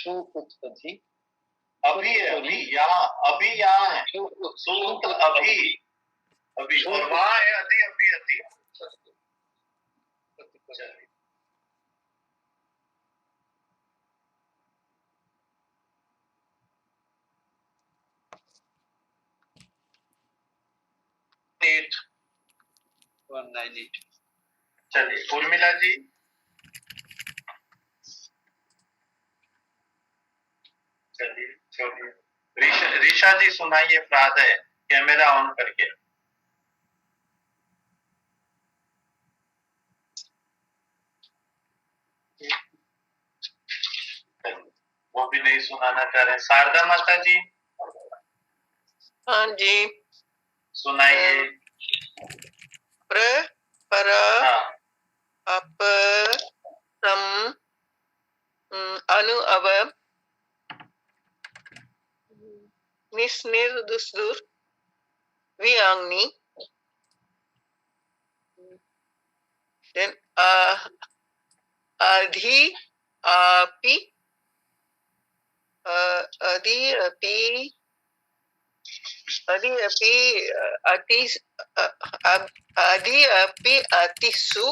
सुकृति अभी है, अभी यहाँ है सूत्र अभी अभी और वहाँ है अति अभी अति। चलिए उर्मिला जी, चलिए छोड़िए। ऋषा जी सुनाइए प्रातः कैमरा ऑन करके। वो भी नहीं सुनाना चाह रहे। शारदा माता जी, हाँ जी सुनाइए। प्र पर अप सम अनु अव निस निर दुस दुर वियांगनी then adhi api adi api ati adi api atisu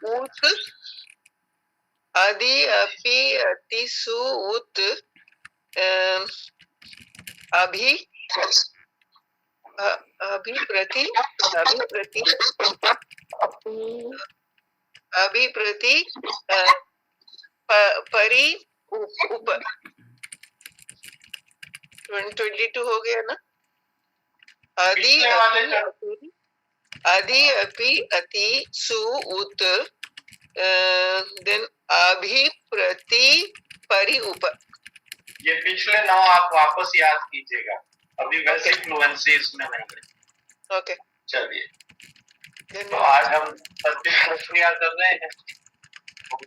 ut adi api atisu ut abhi अभिप्रति परि उप 22 हो गया ना। आदि अपि अति सु उत देन अभिप्रति परि उप। ये पिछले 9 आप वापस याद कीजिएगा, अभी वैसे फ्लुएंसी इसमें नहीं है। ओके चलिए तो आज हम तद्धित प्रक्रिया कर रहे हैं।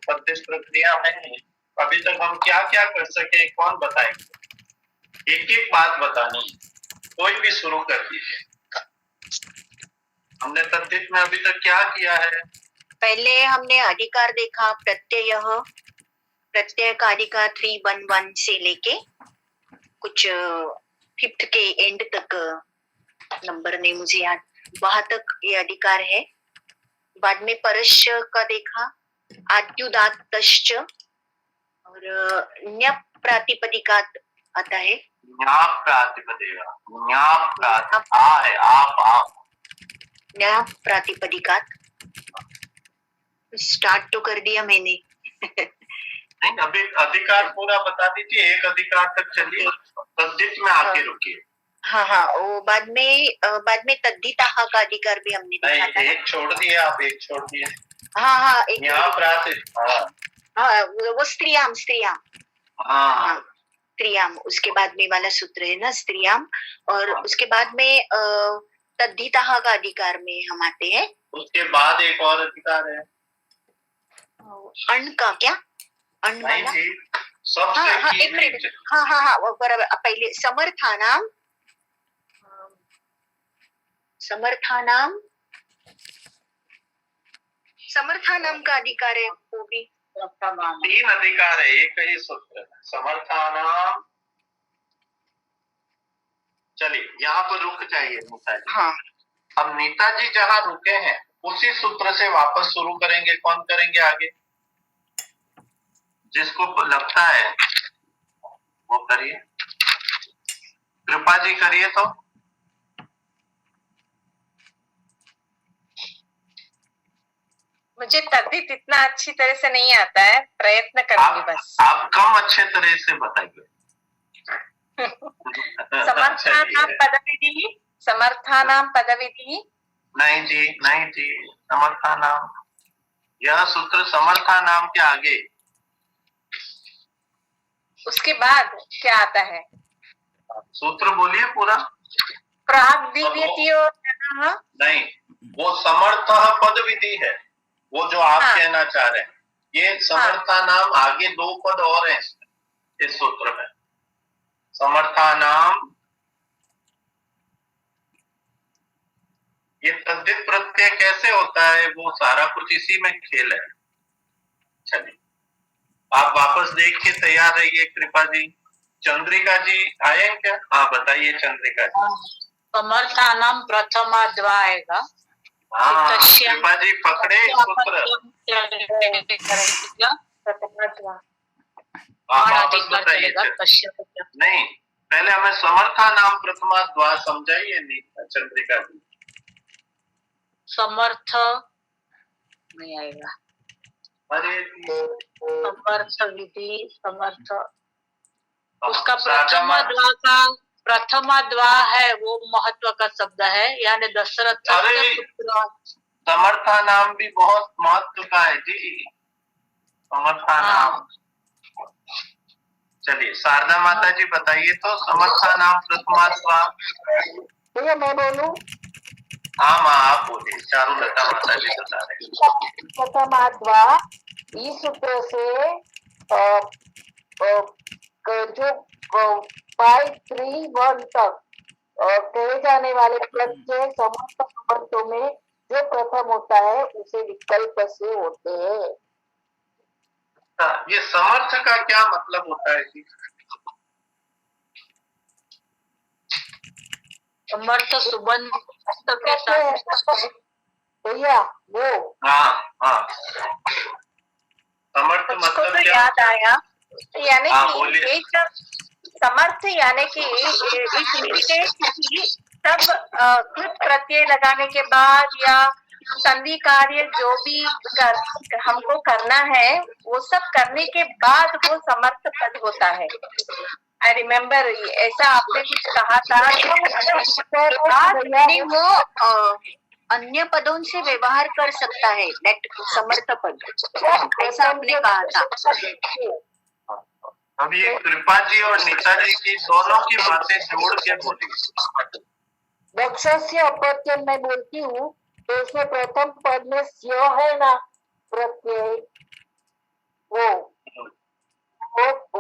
तद्धित प्रक्रिया में अभी तक हम क्या क्या कर सके कौन बताएंगे? एक एक बात बतानी, कोई भी शुरू कर दीजिए। हमने तद्धित में अभी तक क्या किया है? पहले हमने अधिकार देखा, प्रत्यय का अधिकार 311 से लेके कुछ 5th के एंड तक, नंबर नहीं मुझे याद, वहां तक ये अधिकार है। बाद में परश्च का देखा, आद्युदात्तश्च और न्यप प्रातिपदिकात आता है। न्याप प्रातिपदिकात स्टार्ट तो कर दिया मैंने। नहीं, अभी अधिकार पूरा बता दीजिए, एक अधिकार तक चलिए, तद्धित में आके रुकिए। हाँ वो बाद में तद्धिताः का अधिकार भी हमने देखा था। एक छोड़ दिए आप, एक छोड़ दिए। हाँ एक वो स्त्रियाम स्त्रियाम, उसके बाद में वाला सूत्र है ना स्त्रियाम। और उसके बाद में तद्धिताः का अधिकार में हम आते हैं। उसके बाद एक और अधिकार है अण का, क्या अण वाला? एक मिनट, हाँ बराबर। पहले समर्थानाम का अधिकार है, वो भी 3 अधिकार है, एक ही सूत्र समर्थानाम। चलिए यहाँ पर रुक जाइए नीता जी। हाँ अब नीता जी जहाँ रुके हैं उसी सूत्र से वापस शुरू करेंगे। कौन करेंगे आगे? जिसको लगता है वो करिए। कृपा जी करिए तो। मुझे तद्धित इतना अच्छी तरह से नहीं आता है, प्रयत्न करूंगी बस। आप कम अच्छे तरह से बताइए। समर्थानाम पदविधि नहीं जी, समर्थानाम, यह सूत्र समर्थानाम के आगे। उसके बाद क्या आता है? सूत्र बोलिए पूरा। नहीं, वो समर्थ पद विधि है, वो जो आप कहना चाह रहे हैं। ये समर्थानाम आगे 2 पद और हैं इस सूत्र में। समर्थानाम, ये तद्धित प्रत्यय कैसे होता है वो सारा कुछ इसी में खेल है। चलिए आप वापस वापस देख के तैयार रहिए कृपा जी। चंद्रिका जी आए हैं क्या? हाँ बताइए चंद्रिका जी। समर्थानां प्रथमाद्वा आएगा। हाँ तस्य कृपा जी पकड़े सूत्र। प्रथमाद्वा हाँ और वापस अधिकार बताइए। चलेगा तस्य। नहीं पहले हमें समर्था नाम प्रथमा द्वा समझाइए नहीं चंद्रिका जी। समर्थ नहीं आएगा। अरे समर्थ विधि समर्थ उसका सादा प्रथमा द्वा है, वो महत्व का शब्द है। यानी दशरथ अरे पुत्र समर्था नाम भी बहुत महत्व का है जी। समर्था नाम चलिए शारदा माता जी बताइए तो समर्था नाम प्रथमा द्वा। भैया मैं बोलूं? हाँ माँ आप बोलिए। चारुलता माता जी बता रहे प्रथमाद्वा इस सूत्र से जो 531 तक कहे जाने वाले प्रत्यय समस्त समर्थों में जो प्रथम होता है उसे विकल्प से होते हैं। ये समर्थ का क्या मतलब होता है जी? समर्थ सुबंध के साथ भैया वो हाँ हाँ समर्थ उसको मतलब तो क्या? याद आया, यानी हाँ, कि बोलिए। एक समर्थ यानी कि इट इंडिकेट कि सब कृत प्रत्यय लगाने के बाद या संधि कार्य जो भी हमको करना है वो सब करने के बाद वो समर्थ पद होता है। आई रिमेम्बर ऐसा आपने कुछ कहा था। नहीं वो अन्य पदों से व्यवहार कर सकता है दैट समर्थ पद, ऐसा आपने कहा था। अब ये कृपा जी और नीता जी की दोनों की बातें जोड़ के बोली। दक्षस्य अपत्यम मैं बोलती हूँ तो उसमें प्रथम पद में स्य है ना प्रत्यय, वो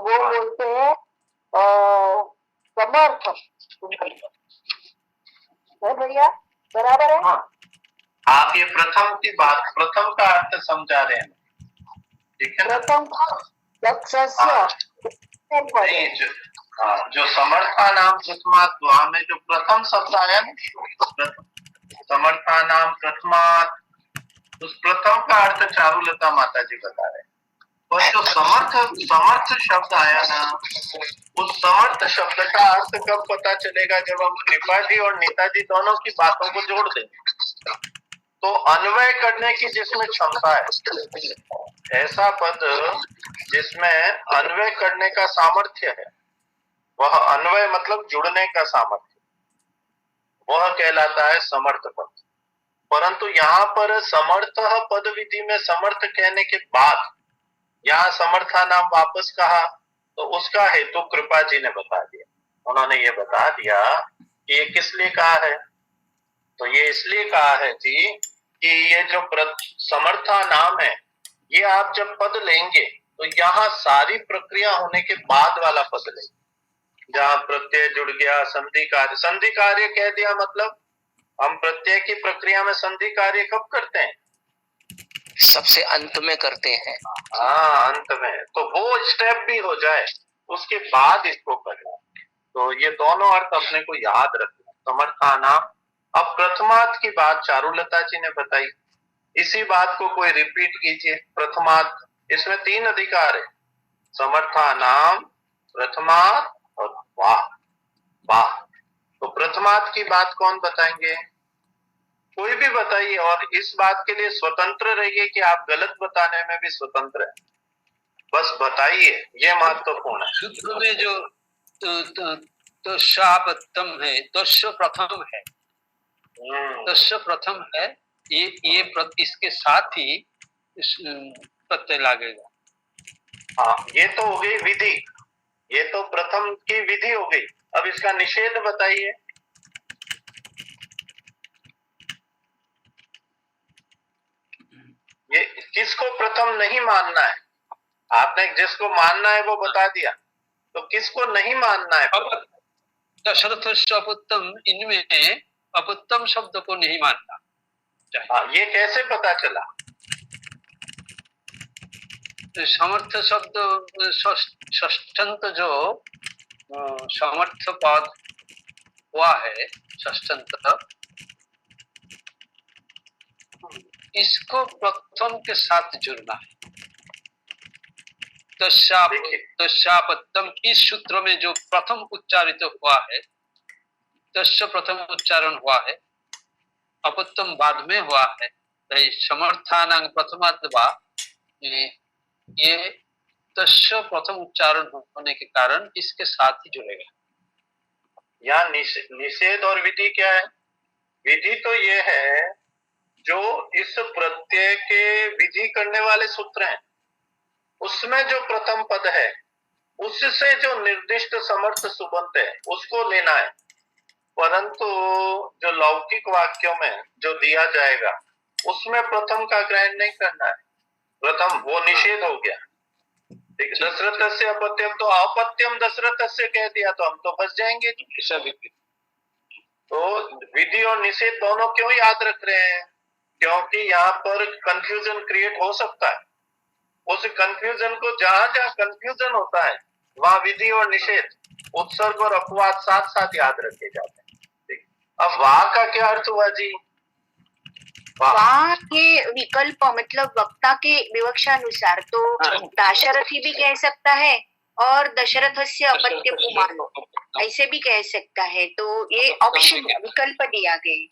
बोलते हैं समर्थ है भैया, बराबर है? हाँ आप ये प्रथम की बात, प्रथम का अर्थ समझा रहे हैं, ठीक है ना? प्रथम दक्षस्य नहीं जो समर्था नाम प्रथमा द्वा में जो प्रथम शब्द आया ना, समर्था नाम प्रथमा, उस प्रथम का अर्थ चारुलता माता जी बता रहे हैं। और जो समर्थ शब्द आया ना, उस समर्थ शब्द का अर्थ कब पता चलेगा? जब हम कृपा जी और नीता जी दोनों की बातों को जोड़ दें तो अन्वय करने की जिसमें क्षमता है, ऐसा पद जिसमें अन्वय करने का सामर्थ्य है, वह अन्वय मतलब जुड़ने का सामर्थ्य, वह कहलाता है समर्थ पद। परंतु यहाँ पर समर्थ पद विधि में समर्थ कहने के बाद यहाँ समर्था नाम वापस कहा तो उसका हेतु कृपा जी ने बता दिया। उन्होंने ये बता दिया कि ये किस लिए कहा है। तो ये इसलिए कहा है जी कि ये जो समर्था नाम है, ये आप जब पद लेंगे तो यहाँ सारी प्रक्रिया होने के बाद वाला पद लेंगे, जहाँ प्रत्यय जुड़ गया, संधि कार्य कह दिया। मतलब हम प्रत्यय की प्रक्रिया में संधि कार्य कब करते हैं? सबसे अंत में करते हैं। हाँ अंत में, तो वो स्टेप भी हो जाए उसके बाद इसको करना। तो ये दोनों अर्थ अपने को याद रखना। समर्था नाम, अब प्रथमार्थ की बात चारुलता जी ने बताई, इसी बात को कोई रिपीट कीजिए। प्रथमार्थ, इसमें 3 अधिकार है, समर्था नाम, प्रथमार्थ और वाह। वाह, तो प्रथमार्थ की बात कौन बताएंगे? कोई भी बताइए, और इस बात के लिए स्वतंत्र रहिए कि आप गलत बताने में भी स्वतंत्र है, बस बताइए, ये महत्वपूर्ण है। सूत्र में जो तो शापतम है, तस्य प्रथम है, तस्य प्रथम है, ये इसके साथ ही प्रत्यय लागेगा। हाँ ये तो हो गई विधि, ये तो प्रथम की विधि हो गई। अब इसका निषेध बताइए। ये किसको प्रथम नहीं मानना है? आपने जिसको मानना है वो बता दिया, तो किसको नहीं मानना है? दशरथ अपत्तम, इनमें अपत्तम शब्द को नहीं मानना। हाँ, ये कैसे पता चला? समर्थ शब्द षष्ठंत जो समर्थ पद हुआ है, षष्ठंत, इसको प्रथम के साथ जुड़ना है। तस्यापत्यम, इस सूत्र में जो प्रथम उच्चारित हुआ है, तस्य प्रथम उच्चारण हुआ है, अपत्यम बाद में हुआ है। समर्थानां प्रथमाद्वा, ये तस्य प्रथम उच्चारण होने के कारण इसके साथ ही जुड़ेगा। यहाँ निषेध और विधि क्या है? विधि तो ये है जो इस प्रत्यय के विधि करने वाले सूत्र हैं, उसमें जो प्रथम पद है उससे जो निर्दिष्ट समर्थ सुबंत है उसको लेना है। परंतु जो लौकिक वाक्यों में जो दिया जाएगा उसमें प्रथम का ग्रहण नहीं करना है। प्रथम वो निषेध हो गया। दशरथ से अपत्यम, तो अपत्यम दशरथ से कह दिया तो हम तो बच जाएंगे। तो विधि और निषेध दोनों क्यों याद रख रहे हैं? क्योंकि यहाँ पर कंफ्यूजन क्रिएट हो सकता है। उस कंफ्यूजन को, जहां जहां कंफ्यूजन होता है वहां विधि और निषेध, उत्सर्ग और अपवाद साथ साथ याद रखे जाते हैं। अब वाह का क्या अर्थ हुआ जी? वाह के विकल्प मतलब वक्ता के विवक्षा अनुसार तो दाशरथी भी कह सकता है और दशरथ से अपत्य पुमान ऐसे भी कह सकता है। तो ये ऑप्शन विकल्प दिया गए।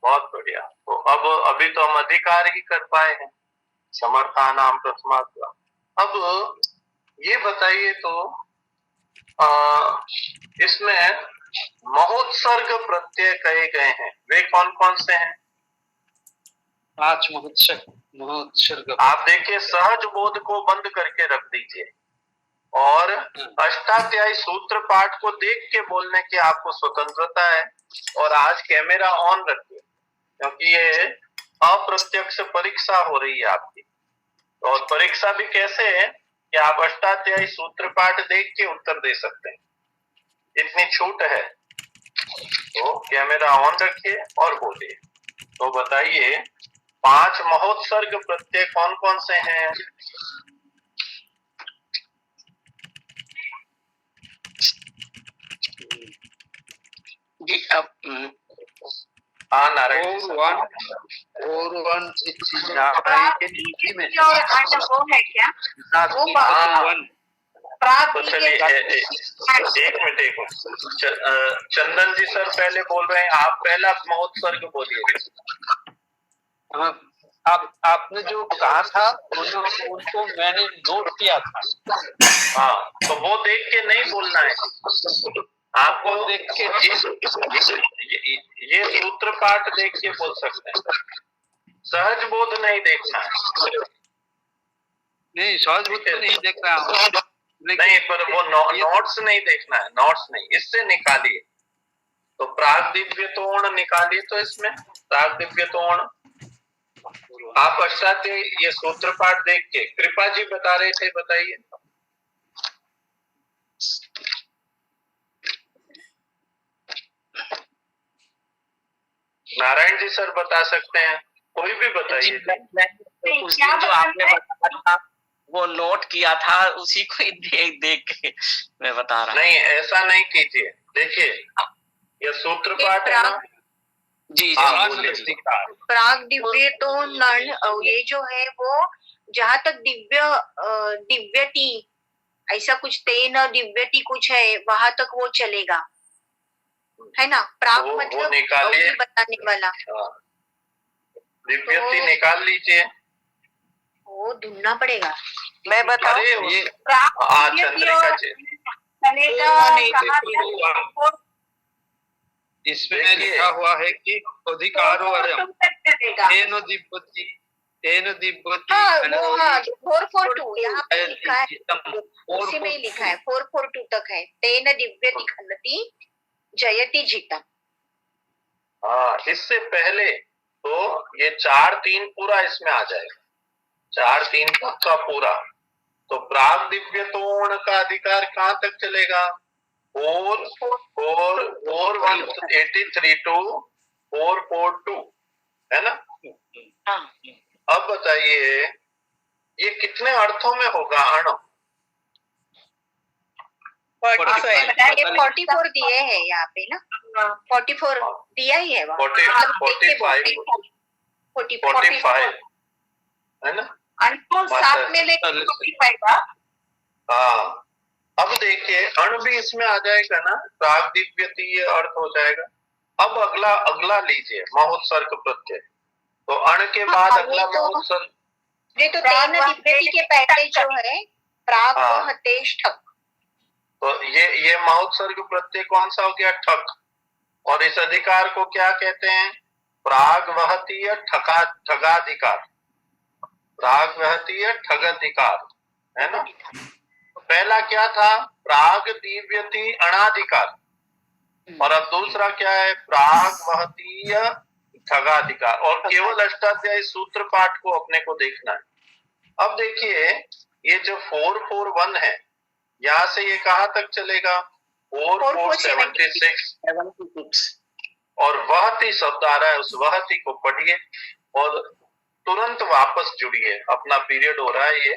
बहुत बढ़िया। तो अब अभी तो हम अधिकार ही कर पाए हैं, समर्थानाम प्रथमाद्वा। अब ये बताइए तो इसमें महोत्सर्ग प्रत्यय कहे गए हैं, वे कौन कौन से हैं? 5 महोत्सर्ग। आप देखिए, सहज बोध को बंद करके रख दीजिए और अष्टाध्यायी सूत्र पाठ को देख के बोलने की आपको स्वतंत्रता है। और आज कैमरा ऑन रखिए क्योंकि ये अप्रत्यक्ष परीक्षा हो रही है आपकी। और परीक्षा भी कैसे है कि आप अष्टाध्यायी सूत्र पाठ देख के उत्तर दे सकते हैं, इतनी छूट है। तो कैमरा ऑन रखिए और बोलिए। तो बताइए 5 महोत्सर्ग प्रत्यय कौन कौन से हैं? हाँ नारायण जी, और वो है क्या? तो चलिए एक मिनट। चंदन जी सर पहले बोल रहे हैं, आप पहला महोत्सर्ग बोलिए। आपने जो कहा था उनको मैंने नोट किया था। हाँ, तो वो देख के नहीं बोलना है आपको। देख के ये सूत्र पाठ देख के बोल सकते हैं, सहज बोध नहीं देखना है। नहीं, सहज बोध तो नहीं देख रहा हूँ, नहीं, पर वो नोट्स नहीं देखना है, नोट्स नहीं, इससे निकालिए। तो प्रागदिव्य तोण निकालिए। तो इसमें प्रागदिव्य तोण आप अष्टाध्यायी ये सूत्र पाठ देख के, कृपा जी बता रहे थे, बताइए। नारायण जी सर बता सकते हैं, कोई भी बताइए। उस दिन जो आपने बताया था वो नोट किया था, उसी को देख के मैं बता रहा। नहीं, ऐसा नहीं कीजिए। देखिए ये सूत्र पाठ है ना जी। प्राग दिव्य तो नण, ये जो है वो जहाँ तक दिव्यटी ऐसा कुछ तेन दिव्यटी कुछ है वहां तक वो चलेगा, है ना? प्राग मतलब बताने वाला। दिव्यटी निकाल लीजिए, वो ढूंढना पड़ेगा। मैं बताऊं? इसमें लिखा हुआ है कि अधिकारो उसी में ही लिखा है, 442 तक है। तेन दिव्यति खन्नति जयति जीतम। हाँ, इससे पहले तो ये 4-3 पूरा इसमें आ जाएगा, 4-3 का पूरा। तो प्राग दिव्य तोण का अधिकार कहाँ तक चलेगा? 4-183 to 442 है ना? हाँ। अब बताइए ये कितने अर्थों में होगा अण? 45 ये 44 दिए है यहाँ पे ना, 44 दिया ही है वहाँ, 45 है ना? अनको साथ में लेकर 45 हाँ, अब देखिए अण भी इसमें आ जाएगा ना, प्रागदिव्यतीय अर्थ हो जाएगा। अब अगला लीजिए महोत्सर्ग प्रत्यय, तो अण के बाद अगला महोत्सर्ग, ये तो तेन दिव्यति के पहले जो है प्राग वहते ठक, तो ये महोत्सर्ग प्रत्यय कौन सा हो गया? ठक। और इस अधिकार को क्या कहते हैं? प्राग वहतीय ठगाधिकार, प्राग वहतीय ठगाधिकार, है ना? पहला क्या था? प्राग दिव्यति अणाधिकार, और अब दूसरा क्या है? प्राग वहतीय ठगाधिकार। और केवल अष्टाध्यायी सूत्र पाठ को अपने को देखना है। अब देखिए ये जो 441 है, यहाँ से ये कहाँ तक चलेगा? 4476, और वहती शब्द आ रहा है, उस वहती को पढ़िए और तुरंत वापस जुड़िए। अपना पीरियड हो रहा है ये,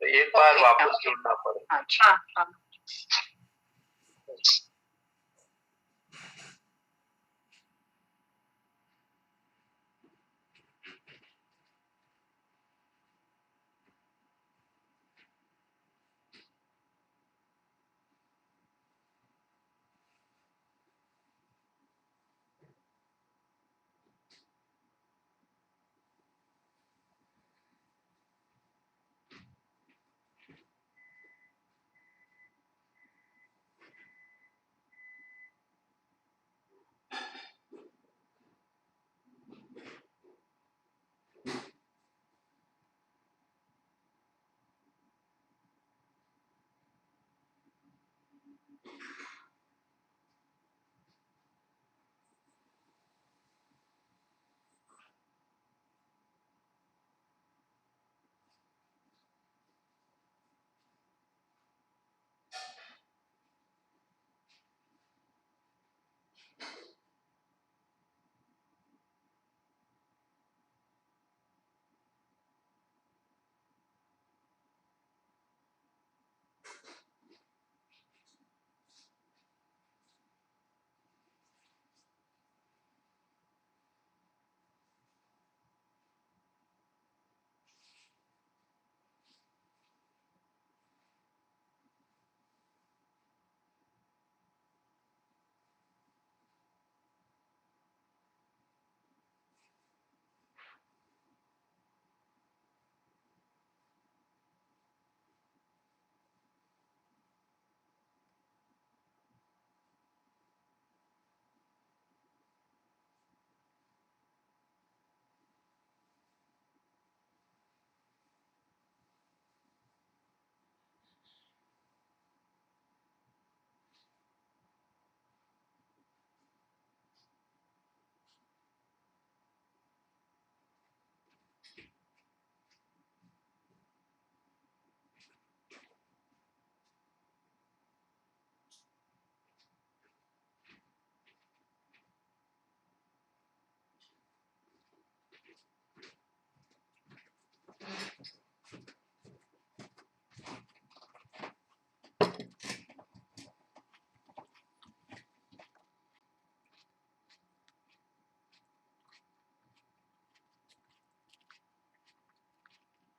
तो एक बार वापस जुड़ना पड़ेगा। अच्छा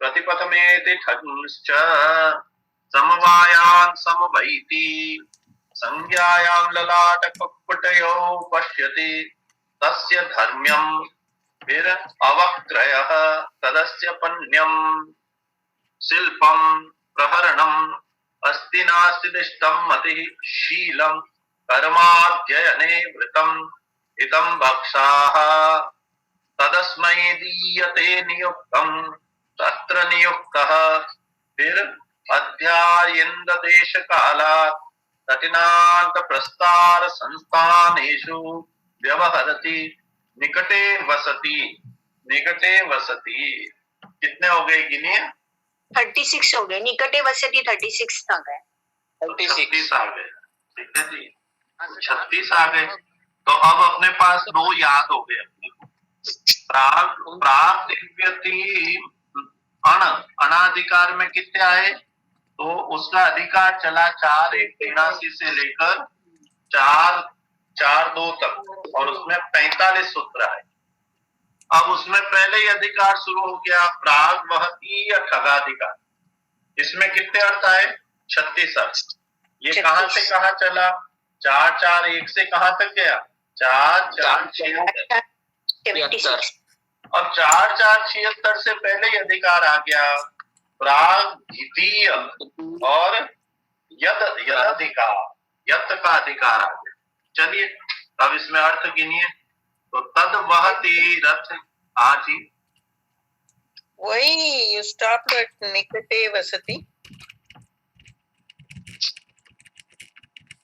प्रतिपथमेति ठंश्च समवायान् समवैति संज्ञायां ललाट कपटयो पश्यति तस्य धर्म्यं फिर अवक्रयः तदस्य पन्यं शिल्पं प्रहरणम् अस्ति नास्ति दिष्टं मतिः शीलं कर्माध्ययने वृतम् इदं भक्षाः तदस्मै दीयते नियुक्तम् तत्र नियुक्तः फिर अध्यायेन्द्र देश कालात् कठिनांत प्रस्तार संस्थानेषु व्यवहरति निकटे वसति। कितने हो गए गिनिए? 36 हो गए। निकटे वसति 36 आ गए। 36 आ गए। ठीक है जी, 36 आ गए। तो अब अपने पास 2 याद हो गए अपने को। प्राग दिव्यति अणाधिकार में कितने आए, तो उसका अधिकार चला 4-1-83 से लेकर 4-4-2 तक, और उसमें 45 सूत्र आए। अब उसमें पहले ही अधिकार शुरू हो गया प्राग वहती या ठगाधिकार। इसमें कितने अर्थ आए, 36 अर्थ। ये कहां से कहां चला, 4-4-1 से कहां तक गया, 4-4-76। 76 अब 4-4-76 से पहले ही अधिकार आ गया प्राग द्वितीय और यदाधिकार, यत का अधिकार आ गया। चलिए अब इसमें अर्थ गिनिए, तो तद वहती रथ आजी, वही यू स्टॉप एट निकटे वसति।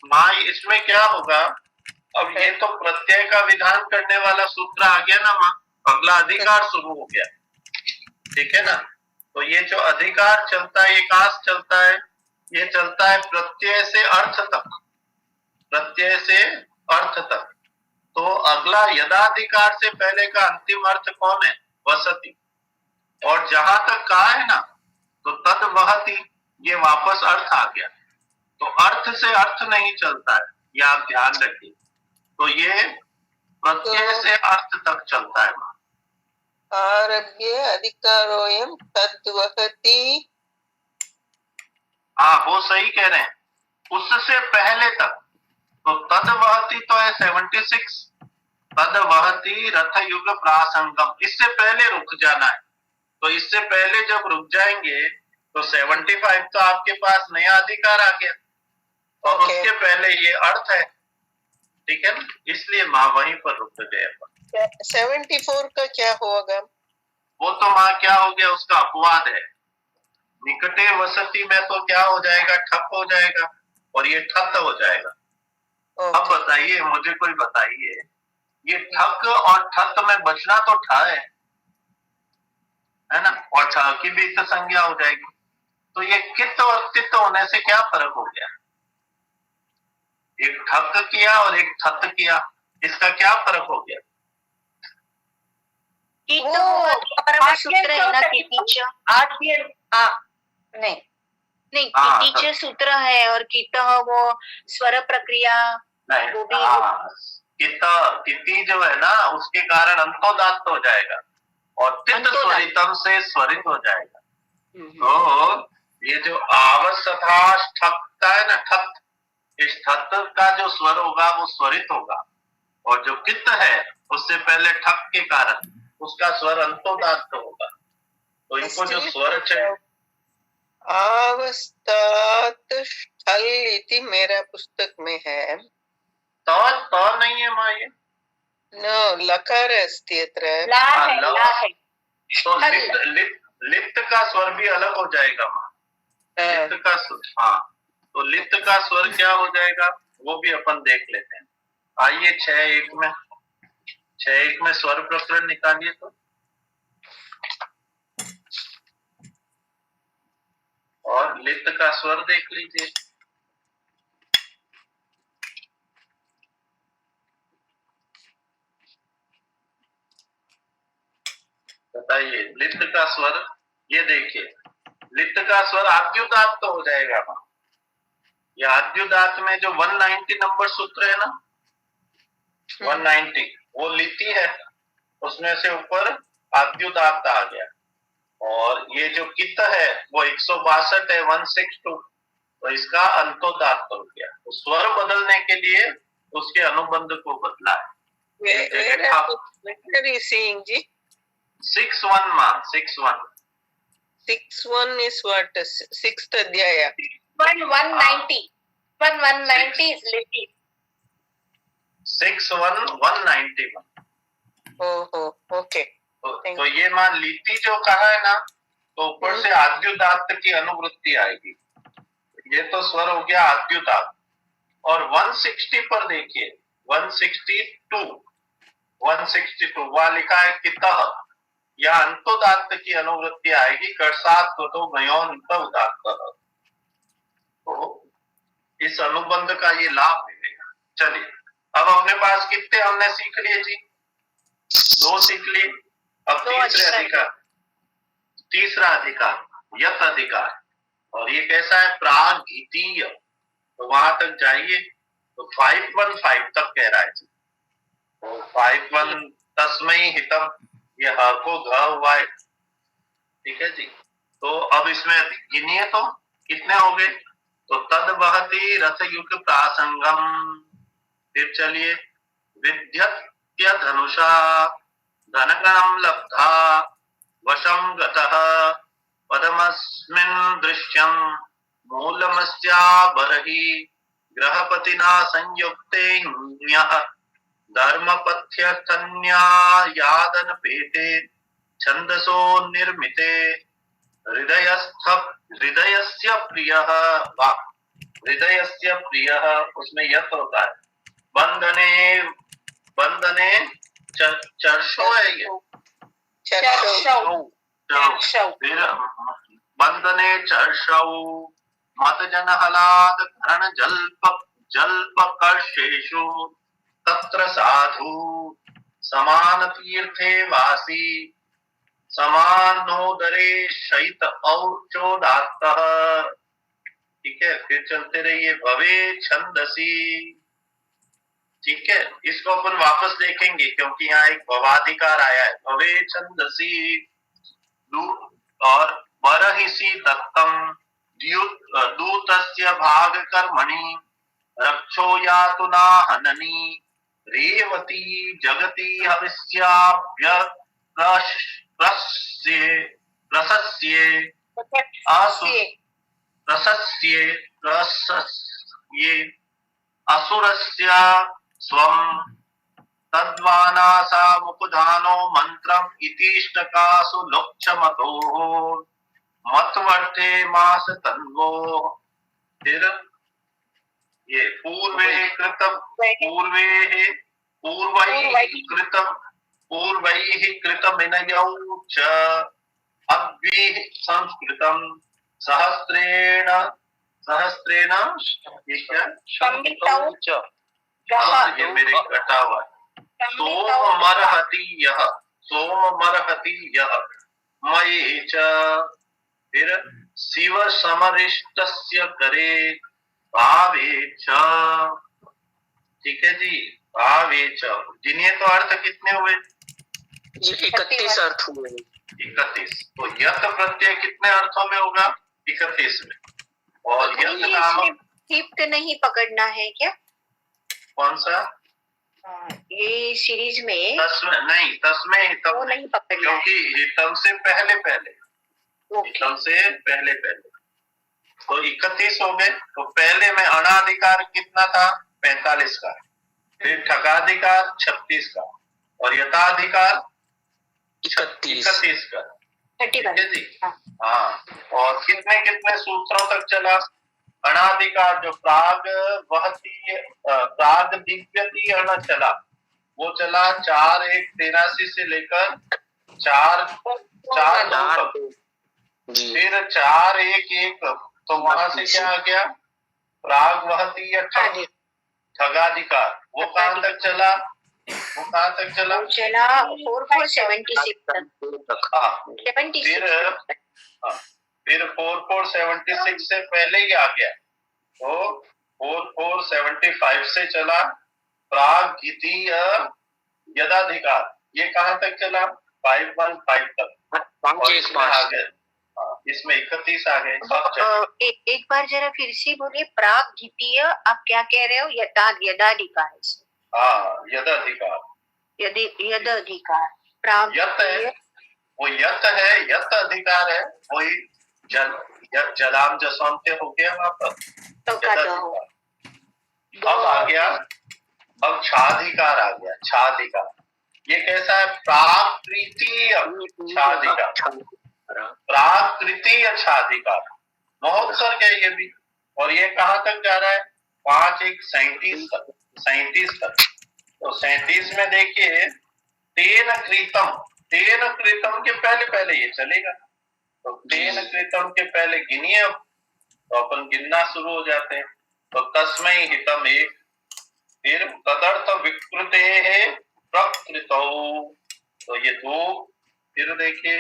माँ इसमें क्या होगा, अब ये तो प्रत्यय का विधान करने वाला सूत्र आ गया ना माँ, अगला अधिकार शुरू हो गया, ठीक है ना। तो ये जो अधिकार चलता है, ये कहां से चलता है, ये चलता है प्रत्यय से अर्थ तक, प्रत्यय से अर्थ तक। तो अगला यदाधिकार से पहले का अंतिम अर्थ कौन है, वसति। और जहां तक कहा है ना, तो तद वहती, ये वापस अर्थ आ गया। तो अर्थ से अर्थ नहीं चलता है, ये आप ध्यान रखिए। तो ये प्रत्यय से अर्थ तक चलता है। आरभ्य अधिकारोयम तद्वहति, हाँ वो सही कह रहे हैं, उससे पहले तक। तो तद्वहति तो है 76, तद्वहति रथ युग प्रासंगम, इससे पहले रुक जाना है। तो इससे पहले जब रुक जाएंगे तो 75 तो आपके पास नया अधिकार आ गया, और उसके पहले ये अर्थ है, ठीक है ना, इसलिए माँ वहीं पर रुक गए। 74 का क्या होगा, वो तो माँ क्या हो गया, उसका अपवाद है। निकटे वसति में तो क्या हो जाएगा, ठप हो जाएगा, और ये ठत हो जाएगा। अब बताइए, मुझे कोई बताइए, ये ठक और ठत में बचना तो ठा है ना, और ठा की भी तो संज्ञा हो जाएगी। तो ये कित और तित होने से क्या फर्क हो गया, एक ठक किया और एक ठत किया, इसका क्या फर्क हो गया। सूत्र है ना, नहीं नहीं, हाँ, टीचर सूत्र है, और कीट वो स्वर प्रक्रिया, नहीं, वो भी किति जो है ना, उसके कारण अंतोदात्त हो जाएगा, और तित स्वरितम से स्वरित हो जाएगा। तो ये जो आवश्यक ठकता है ना, ठक, इस ठक का जो स्वर होगा वो स्वरित होगा, और जो कित है उससे पहले ठक के कारण उसका स्वर अंतोदात्त होगा। तो इनको जो स्वर चाहिए, अवस्थात स्थल इति मेरा पुस्तक में है, तो नहीं है माँ, ये नो लकार अस्ति अत्र, ला है, ला है। तो लित का स्वर भी अलग हो जाएगा माँ, लित का स्वर, हाँ, तो लित का स्वर क्या हो जाएगा वो भी अपन देख लेते हैं। आइए 6-1 में स्वर प्रकरण निकालिए। तो और लित का स्वर देख लीजिए। बताइए लित का स्वर, ये देखिए लित का स्वर आद्युदात्त तो हो जाएगा। ये आद्युदात्त में जो 190 नंबर सूत्र है ना, 190 वो लिति है, उसमें से ऊपर आद्युदात्त आ गया। और ये जो कित है वो 162 है, 162, तो इसका अंतोदात्त हो गया। तो स्वर बदलने के लिए उसके अनुबंध को बदला है। 6-1 मान, 6-1 is what? 6th अध्याय। 190 is लिपि। 6-1-191। ओहो, ओके। तो ये मान लिपि जो कहा है ना, तो ऊपर से आद्युदात्त की अनुवृत्ति आएगी। ये तो स्वर हो गया आद्युदात्त। और 160 पर देखिए, 162 वहां लिखा है कितः, या अंतोदात्त की अनुवृत्ति आएगी, कर्षात् तो गयोन्त उदात्त। तो इस अनुबंध का ये लाभ मिलेगा। चलिए अब अपने पास कितने हमने सीख लिए जी, 2 सीख लिए। अब तीसरा अधिकार यत अधिकार, और ये कैसा है? प्रागीतीय। तो वहां तक जाइए तो 515 तक कह रहा है। तो 51 तस्मै हितम, ये ह को घ हुआ है, ठीक है जी। तो अब इसमें गिनिए तो कितने हो गए? तो तद वहति रथयुग प्रासंगम, फिर चलिए विद्यत्य धनुषा धनगणम लब्धा वशम गतः पदमस्मिन् दृश्यं मूलमस्या बर्हि ग्रहपतिना संयुक्ते ह्यः धर्मपथ्यस्तन्यायादन पेते छंदसो निर्मिते हृदयस्य प्रियः वा हृदयस्य प्रियः, उसमें यत होता है। बंधने बंधने चर्षो है ये, फिर बंधने चर्षौ मत जनहलाद धरण जल्पकर्षेषु तत्र साधु समान तीर्थे वासी समानोदरे शयित औचोदात्तः, ठीक है। फिर चलते रहिए भवे छंदसी, ठीक है। इसको अपन वापस देखेंगे क्योंकि यहाँ एक भवाधिकार आया है। भवे छंदसी और बरहिसी दत्तम दूतस्य भाग कर्मणि रक्षो यातु ना हननी रेवती जगति हविष्याभ्य प्रशस्ये असुरस्य स्वं तद्वानासा मुकुधानो मंत्रम इतिष्टकासु लोक्षमतो मतवर्ते मास तन्वो। फिर ये पूर्वैः कृतमिनयौ च अद्भिः संस्कृतं सहस्रेण ये क्या? ये मेरे कटा हुआ है। सोममर्हति यः मये च, फिर शिव समरिष्टस्य करे भावे च, ठीक है जी। भावे च, जिन्हें तो अर्थ कितने हुए? 31 अर्थ हुए। 31। तो यत प्रत्यय कितने अर्थों में होगा? 31 में। और यत नामक हिप्त नहीं पकड़ना है क्या? कौन सा? ये सीरीज में तस्मै हितम वो नहीं पकड़ना है, क्योंकि हितम से पहले हितम से पहले। तो 31 हो गए। तो पहले में अणाधिकार कितना था? 45 का। फिर ठगाधिकार 36 का और यथाधिकार 31 का, ठीक है जी। हाँ, और कितने कितने सूत्रों तक चला? अणाधिकार जो प्राग दिव्यति अण चला, वो चला 4-1-83 से लेकर 4-4 फिर 4-1-1, तो वहां से क्या आ गया? प्राग वहती ठगाधिकार, वो कहां तक चला? वो चला 4476 फिर 4476 से पहले ही आ गया। तो 4475 से चला प्रागीतीय यदाधिकार, ये कहां तक चला? 515 तक। और इसमें आ गए, इसमें 31 आ गए। एक बार जरा फिर से बोलिए, प्रागीतीय आप क्या कह रहे हो? यदाधिकार। हाँ, यदाधिकार। यदाधिकार यत है, वो यत है, यत अधिकार है, वही जलाम जसवंत हो गया वहां पर। अब आ गया, अब छाधिकार आ गया। छाधिकार ये कैसा है? प्राकृतीय छाधिकार। प्राकृतीय छाधिकार महोत्सर्ग है ये भी। और ये कहां तक जा रहा है? 5-1-37 तक। तो 37 में देखिए तेन कृतम के पहले ये चलेगा। तो तेन कृतम के पहले गिनिए, अब तो अपन गिनना शुरू हो जाते हैं। तो तस्मै हितम एक, फिर तदर्थ विकृते है प्रकृतौ, तो ये 2, फिर देखिए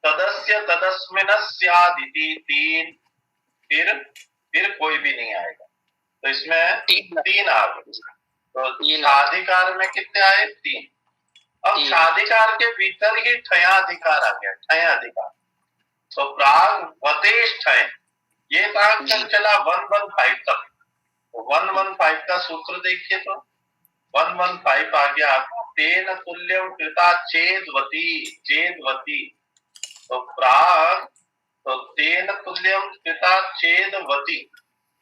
तदस्य तदस्मिनस्यादिति तीन, फिर कोई भी नहीं आएगा, तो इसमें तीन आ गए। तो साधिकार में कितने आए? तीन। अब साधिकार के भीतर ही ठयाधिकार आ गया, ठयाधिकार। तो प्राग वतेश ठय, ये चला 115 तक। 115 का सूत्र देखिए, तो 115 आ गया आपका, तेन तुल्यम कृता चेदवती, चेदवती। तो प्राग, तो तेन तुल्यम कृता चेदवती,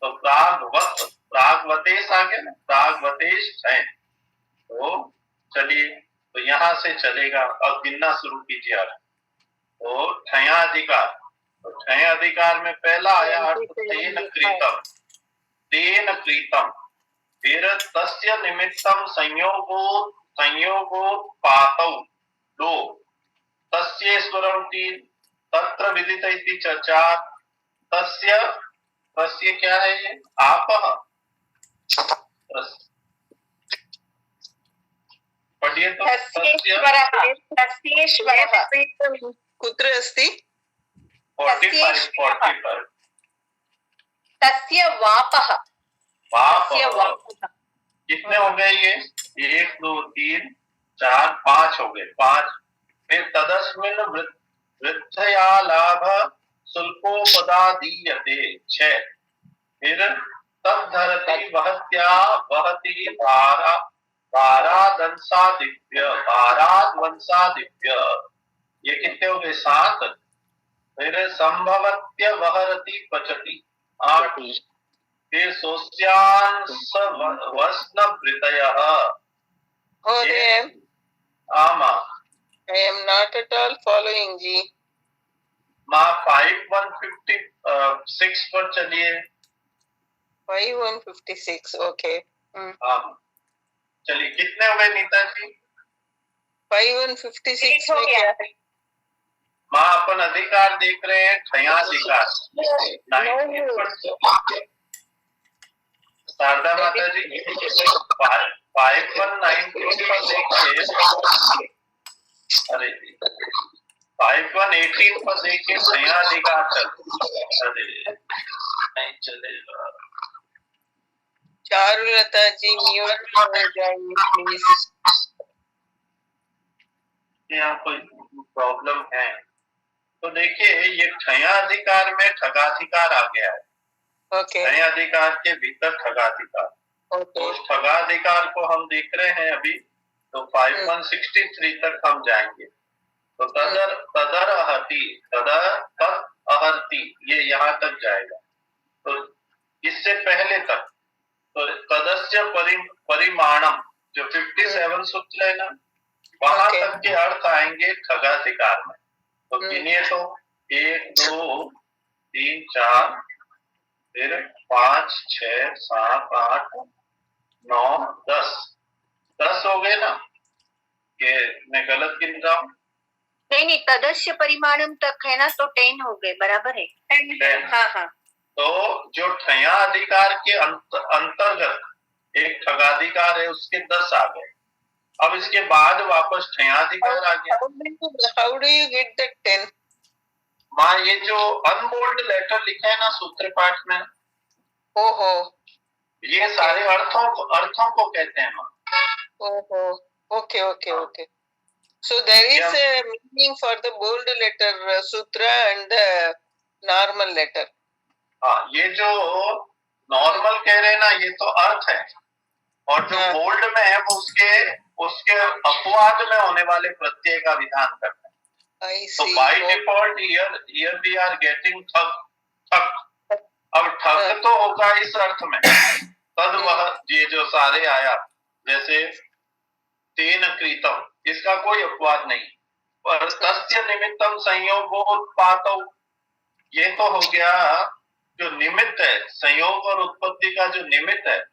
तो प्रागवत, प्रागवतेश आ गया ना, प्रागवतेश है। तो चलिए, तो यहां से चलेगा, अब गिनना शुरू कीजिए आप। तो ठयाधिकार, तो ठयाधिकार में पहला आया अर्थ तेन कृतम, तेन कृतम। फिर तस्य निमित्तम संयोगोत्पातौ, दो। तस्येश्वरम तीन, तत्र विदित इति चर्चा। तस्य, तस्य क्या है ये? आपः। पढ़िए तो, कुत्र अस्ति? 45। तस्य वापः, कितने हो गए ये? 1 2 3 4 5 हो गए, 5। फिर तदस्मिन् वृद्धया लाभ शुल्कोपदादीयते, 6। फिर तद्धरति वहत्या वहति भारादंसादिभ्य, भाराद्वंसादिभ्य, ये कितने हो गए? 7। फिर संभवत्य वहरति पचति, 8। फिर सोस्यांस वस्नभृतयः, आमा। I am not at all following जी। 5156 पर चलिए। 5156, ओके। चलिए, कितने हो गए नीता जी? 5156 में क्या है? माँ अपन अधिकार देख रहे हैं, ठयाधिकार 90%। शारदा माता जी 5192 पर देखिए, अरे 5118 पर देखिए, ठयाधिकार चल, अरे नहीं चलेगा। चारुलता जी म्यूट हो जाइए प्लीज। यहाँ कोई प्रॉब्लम है तो देखिए, ये ठयाधिकार में ठगाधिकार आ गया है। ओके। ठयाधिकार के भीतर ठगाधिकार, तो उस ठगाधिकार को हम देख रहे हैं अभी। तो 5163 तक हम जाएंगे। तो तदर अहति, तद अहर्ति, ये यहाँ तक जाएगा। तो इससे पहले तक तो तदस्य परिमाणम, जो 57 सूत्र है ना, वहां तक के अर्थ आएंगे ठगाधिकार में। तो गिनिए तो 1 2 3 4, फिर 5 6 7 8 9 10 हो गए ना? कि मैं गलत गिन रहा हूँ? नहीं, तदस्य परिमाणम तक है ना, तो 10 हो गए, बराबर है। 10। हाँ। तो जो ठयाधिकार के अंतर्गत एक ठगाधिकार है, उसके 10 आ गए। अब इसके बाद वापस ठयाधिकार आ गया। How do you get the 10? माँ, ये जो अनबोल्ड लेटर लिखे है ना सूत्र पाठ में, ओहो, ये सारे अर्थों को कहते हैं माँ। ओहो, okay. So there is a meaning for the bold letter sutra and the normal letter. हाँ, ये जो नॉर्मल कह रहे हैं ना, ये तो अर्थ है, और जो बोल्ड में है वो उसके अपवाद में होने वाले प्रत्यय का विधान करते हैं। तो by default here we are getting ठग। अब ठग तो होगा इस अर्थ में, तद वह, ये जो सारे आया, जैसे तेन कृतम, इसका कोई अपवाद नहीं। पर तस्य निमित्तम संयोगोत्पातौ, ये तो हो गया जो निमित्त है, संयोग और उत्पत्ति का जो निमित्त है,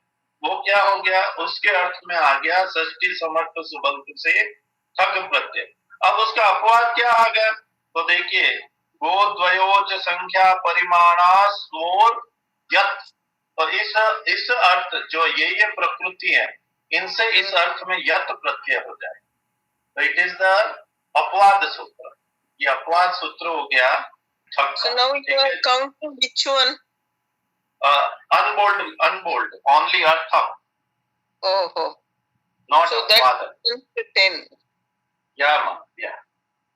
वो क्या हो गया? उसके अर्थ में आ गया षष्ठी समर्थ सुबंध से ठग प्रत्यय। अब उसका अपवाद क्या आ गया? तो देखिए, गोद्वयोज संख्या परिमाणा स्मोर यत्, तो इस अर्थ जो ये प्रकृति है, इनसे इस अर्थ में यत् प्रत्यय हो जाए, तो इट इज द अपवाद सूत्र। ये अपवाद सूत्र हो गया ठग So का, now you ठीक are है। counting which one? Unbold, only a thug, Oh. not So a that father. comes to 10. या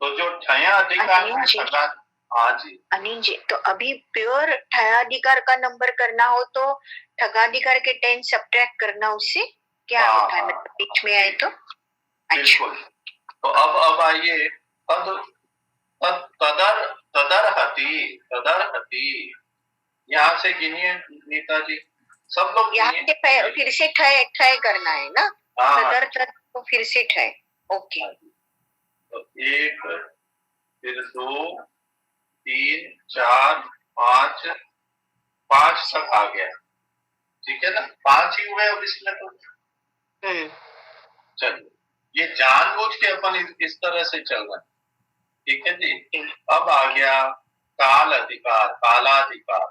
तो जो ठया अधिकार है अनिल जी। ठगा, हाँ जी, अनिल जी, तो अभी प्योर ठगाधिकार का नंबर करना हो तो ठगाधिकार के 10 सब्ट्रैक्ट करना, उससे क्या हाँ, होता है, मतलब बीच में आए तो? अच्छा, बिल्कुल। तो अब आइए तदरहति, यहाँ से गिनिए नेताजी, सब लोग यहाँ गिनिए। पे फिर से ठय ठय करना है ना? हाँ, तदर तद तो फिर से ठय। ओके, तो 1, फिर 2, 3, 4, 5 तक आ गया, ठीक है ना? 5 ही हुए अब इसमें तो। चलिए, ये जानबूझ के अपन इस तरह से चल रहे हैं, ठीक है जी। अब आ गया काल अधिकार, कालाधिकार,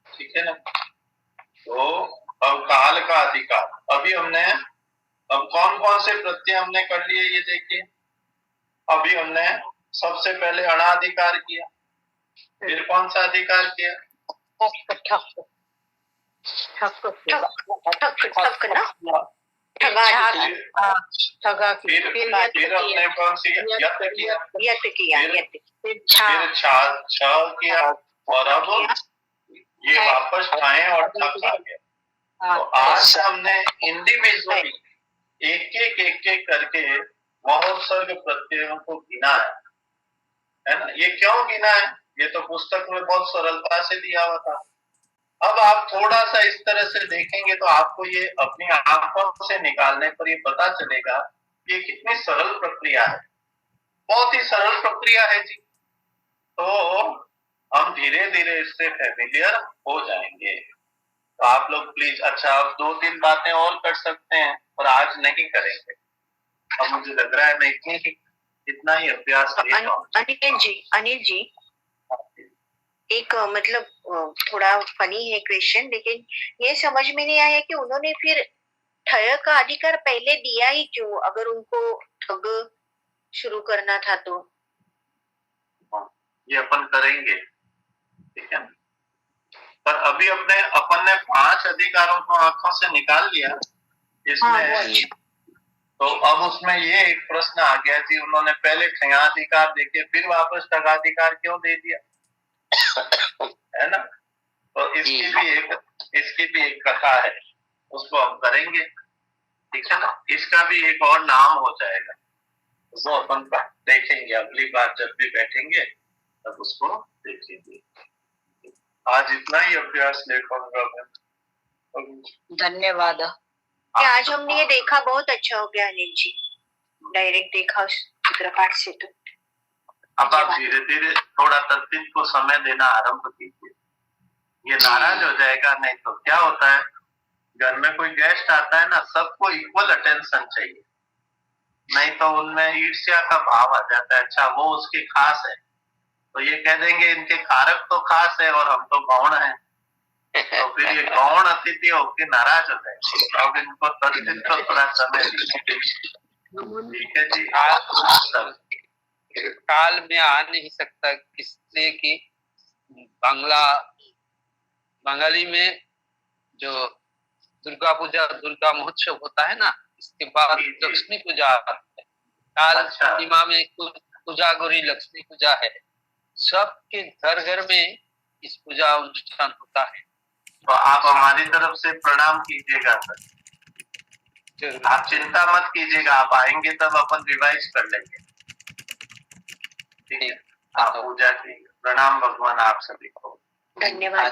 ठीक है ना? तो अब काल का अधिकार, अभी हमने अब कौन कौन से प्रत्यय हमने कर लिए ये देखिए। अभी हमने सबसे पहले अणाधिकार किया, फिर कौन सा अधिकार किया? ठग ना, ठगा फिर हमने कौन सी यत किया, यत किया, यत फिर छ किया, और अब ये वापस ठाए और ठग आ गया। तो आज हमने इंडिविजुअली एक एक करके महोत्सर्ग प्रत्ययों को गिना है ना? ये क्यों गिना है? ये तो पुस्तक में बहुत सरलता से दिया हुआ था। अब आप थोड़ा सा इस तरह से देखेंगे तो आपको ये अपनी आंखों से निकालने पर ये पता चलेगा कि ये कितनी सरल प्रक्रिया है, बहुत ही सरल प्रक्रिया है जी। तो हम धीरे धीरे इससे फैमिलियर हो जाएंगे। तो आप लोग प्लीज, अच्छा आप 2-3 बातें और कर सकते हैं, पर आज नहीं करेंगे। अब मुझे लग रहा है मैं इतना ही अभ्यास अनिल जी, एक मतलब थोड़ा फनी है क्वेश्चन, लेकिन ये समझ में नहीं आया कि उन्होंने फिर ठय का अधिकार पहले दिया ही क्यों, अगर उनको ठग शुरू करना था तो? ये अपन करेंगे, ठीक है। पर अभी अपन ने 5 अधिकारों को आंखों से निकाल लिया इसमें। तो अब उसमें ये एक प्रश्न आ गया जी, उन्होंने पहले ठयाधिकार देके फिर वापस ठगाधिकार क्यों दे दिया, है ना? तो इसकी भी एक कथा है, उसको हम करेंगे, ठीक है ना? इसका भी एक और नाम हो जाएगा, वो अपन देखेंगे अगली बार जब भी बैठेंगे तब उसको देखेंगे। आज इतना ही अभ्यास ले पाऊंगा मैं। धन्यवाद। आज हमने ये देखा, बहुत अच्छा हो गया अनिल जी, डायरेक्ट देखा चित्रपाठ से। तो अब आप धीरे धीरे थोड़ा तरकीब को समय देना आरंभ कीजिए, ये नाराज हो जाएगा। नहीं तो क्या होता है, घर में कोई गेस्ट आता है ना, सबको इक्वल अटेंशन चाहिए, नहीं तो उनमें ईर्ष्या का भाव आ जाता है। अच्छा वो उसकी खास है तो ये कह देंगे इनके कारक तो खास है और हम तो गौण हैं, तो फिर ये गौण अतिथि होकर नाराज हो जाएंगे। अब इनको तरकीब को थोड़ा समय दीजिए, ठीक है जी। काल में आ नहीं सकता, इसलिए कि बंगाली में जो दुर्गा पूजा, दुर्गा महोत्सव होता है ना, इसके बाद लक्ष्मी पूजा है। काल पूर्णिमा में पूजागौरी लक्ष्मी पूजा है, सबके घर घर में इस पूजा अनुष्ठान होता है। तो आप हमारी तरफ से प्रणाम कीजिएगा सर, आप चिंता मत कीजिएगा, आप आएंगे तब अपन रिवाइज कर लेंगे, ठीक है? आप पूजा की प्रणाम भगवान आप सभी को। धन्यवाद।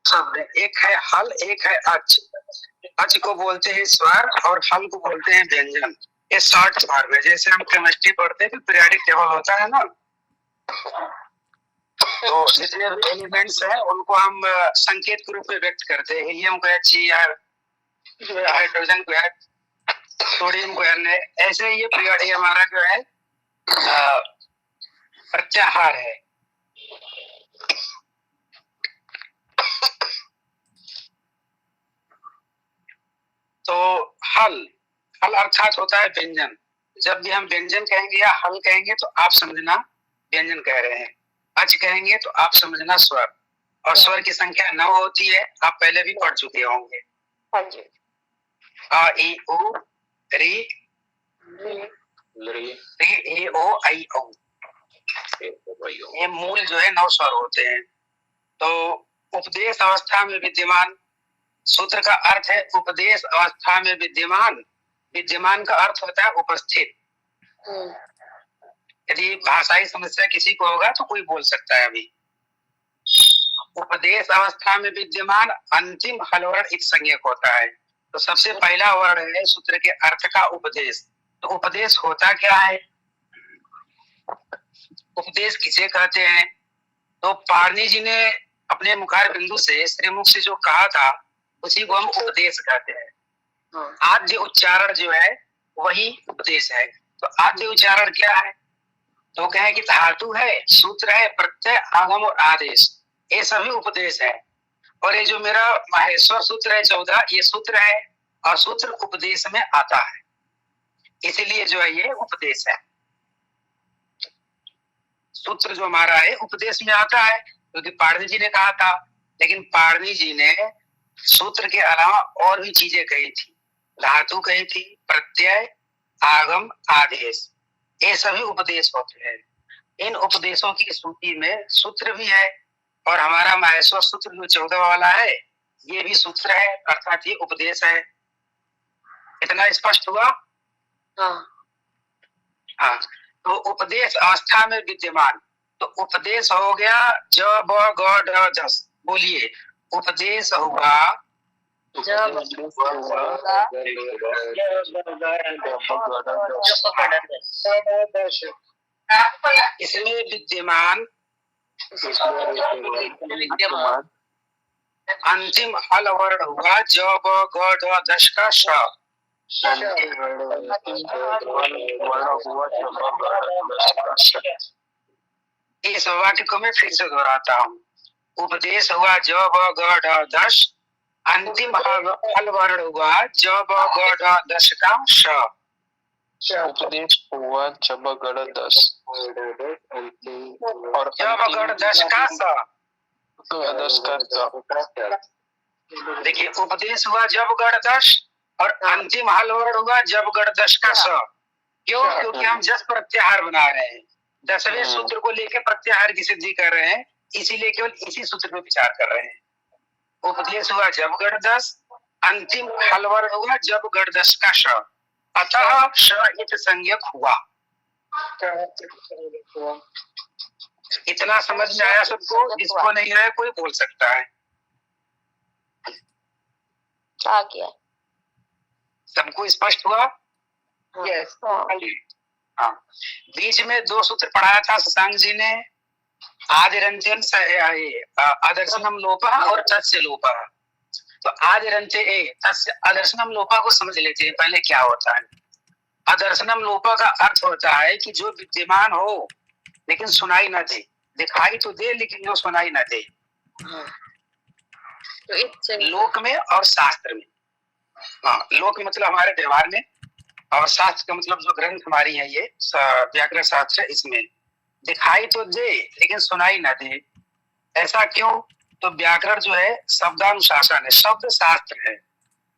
शब्द है, एक है हल, एक है अच। अच को बोलते हैं स्वर और हल को बोलते हैं व्यंजन। ये शॉर्ट फॉर्म है, जैसे हम केमिस्ट्री पढ़ते हैं तो पीरियोडिक टेबल होता है ना, तो जितने एलिमेंट्स हैं उनको हम संकेत के रूप में व्यक्त करते हैं। हीलियम को H, जो है हाइड्रोजन को H, सोडियम को N है। ऐसे ये पीरियड हमारा जो है प्रत्याहार है। तो हल अर्थात होता है व्यंजन। जब भी हम व्यंजन कहेंगे या हल कहेंगे तो आप समझना व्यंजन कह रहे हैं। अच कहेंगे तो आप समझना स्वर, और स्वर की संख्या 9 होती है, आप पहले भी पढ़ चुके होंगे। हाँ जी। आ ई उ री ए ओ आई औ, ये मूल जो है 9 स्वर होते हैं। तो उपदेश अवस्था में विद्यमान, सूत्र का अर्थ है उपदेश अवस्था में विद्यमान। विद्यमान का अर्थ होता है उपस्थित। यदि भाषाई समस्या किसी को होगा तो कोई बोल सकता है अभी। उपदेश अवस्था में विद्यमान अंतिम हल वर्ण एक संज्ञक होता है। तो सबसे पहला वर्ण है सूत्र के अर्थ का उपदेश। तो उपदेश होता क्या है, उपदेश किसे कहते हैं? तो पारनी जी ने अपने मुखार बिंदु से श्रीमुख से जो कहा था उसी को हम उपदेश कहते हैं। आद्य उच्चारण जो है वही उपदेश है। तो आद्य उच्चारण क्या है? तो कहें कि धातु है, सूत्र है, प्रत्यय, आगम और आदेश, ये सभी उपदेश है। और ये जो मेरा माहेश्वर सूत्र है 14, ये सूत्र है और सूत्र उपदेश में आता है, इसीलिए जो है ये उपदेश है। सूत्र जो हमारा है उपदेश में आता है क्योंकि पारनी जी ने कहा था, लेकिन पारनी जी ने सूत्र के अलावा और भी चीजें कही थी। धातु कही थी, प्रत्यय, आगम, आदेश, ये सभी उपदेश होते हैं। इन उपदेशों की सूची में सूत्र भी है, और हमारा माहेश्वर सूत्र जो 14 वाला है ये भी सूत्र है, अर्थात ये उपदेश है। इतना स्पष्ट हुआ? हाँ। तो उपदेश अवस्था में विद्यमान, तो उपदेश हो गया ज ब ग ड दस। बोलिए, उपदेश हुआ इसमें विद्यमान अंतिम हल वर्ण हुआ ज ब ग ड दश का श। इस वाक्य को मैं फिर से दोहराता हूँ। उपदेश हुआ ज ब ग ड दश, अंतिम हल वर्ण हुआ ज ब ग ड दश का श। उपदेश हुआ ज ब ग ड दश और ज ब ग ड दश का स। देखिए, उपदेश हुआ जब गढ़ दश और अंतिम हल वर्ण हुआ जब गढ़ दश का स। क्यों? क्योंकि हम जस प्रत्याहार बना रहे हैं, 10वें सूत्र को लेकर प्रत्याहार की सिद्धि कर रहे हैं, इसीलिए केवल इसी सूत्र पर विचार कर रहे हैं। उपदेश हुआ जब गढ़ दश, अंतिम हल वर्ण हुआ जब गढ़ दश का श, अतः श इत संज्ञक हुआ। इतना समझ में आया सबको? जिसको नहीं आया कोई बोल सकता है। आ गया। सबको स्पष्ट हुआ? यस। हाँ। बीच में 2 सूत्र पढ़ाया था शशांक जी ने, आदिरंत्यन आदर्शनम लोपा और तस्य लोपा। तो आदिरंत्य तस्य आदर्शनम लोपा को समझ लेते हैं पहले क्या होता है। आदर्शनम लोपा का अर्थ होता है कि जो विद्यमान हो लेकिन सुनाई ना दे, दिखाई तो दे लेकिन वो सुनाई ना दे। लोक में और शास्त्र में। हाँ, लोक मतलब हमारे व्यवहार में, और शास्त्र का मतलब जो ग्रंथ हमारी है ये व्याकरण शास्त्र, इसमें दिखाई तो दे लेकिन सुनाई ना दे। ऐसा क्यों? तो व्याकरण जो है शब्दानुशासन है, शब्द शास्त्र है,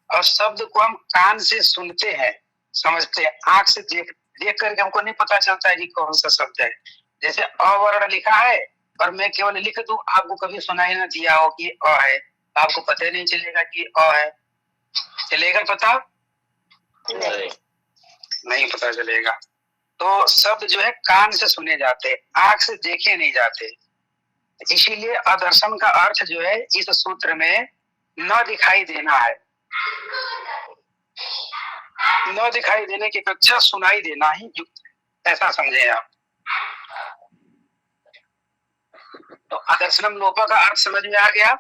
और शब्द को हम कान से सुनते हैं, समझते हैं, आंख से देख करके हमको नहीं पता चलता है कि कौन सा शब्द है। जैसे अवर्ण लिखा है और मैं केवल लिख दूं, आपको कभी सुनाई ना दिया हो कि अ है, आपको पता नहीं चलेगा कि अ है। चलेगा पता? नहीं पता चलेगा। तो शब्द जो है कान से सुने जाते, आंख से देखे नहीं जाते। इसीलिए अदर्शन का अर्थ जो है इस सूत्र में न दिखाई देना है। न दिखाई देने की अपेक्षा सुनाई देना ही युक्त है, ऐसा समझे आप। तो अदर्शनम लोपा का अर्थ समझ में आ गया?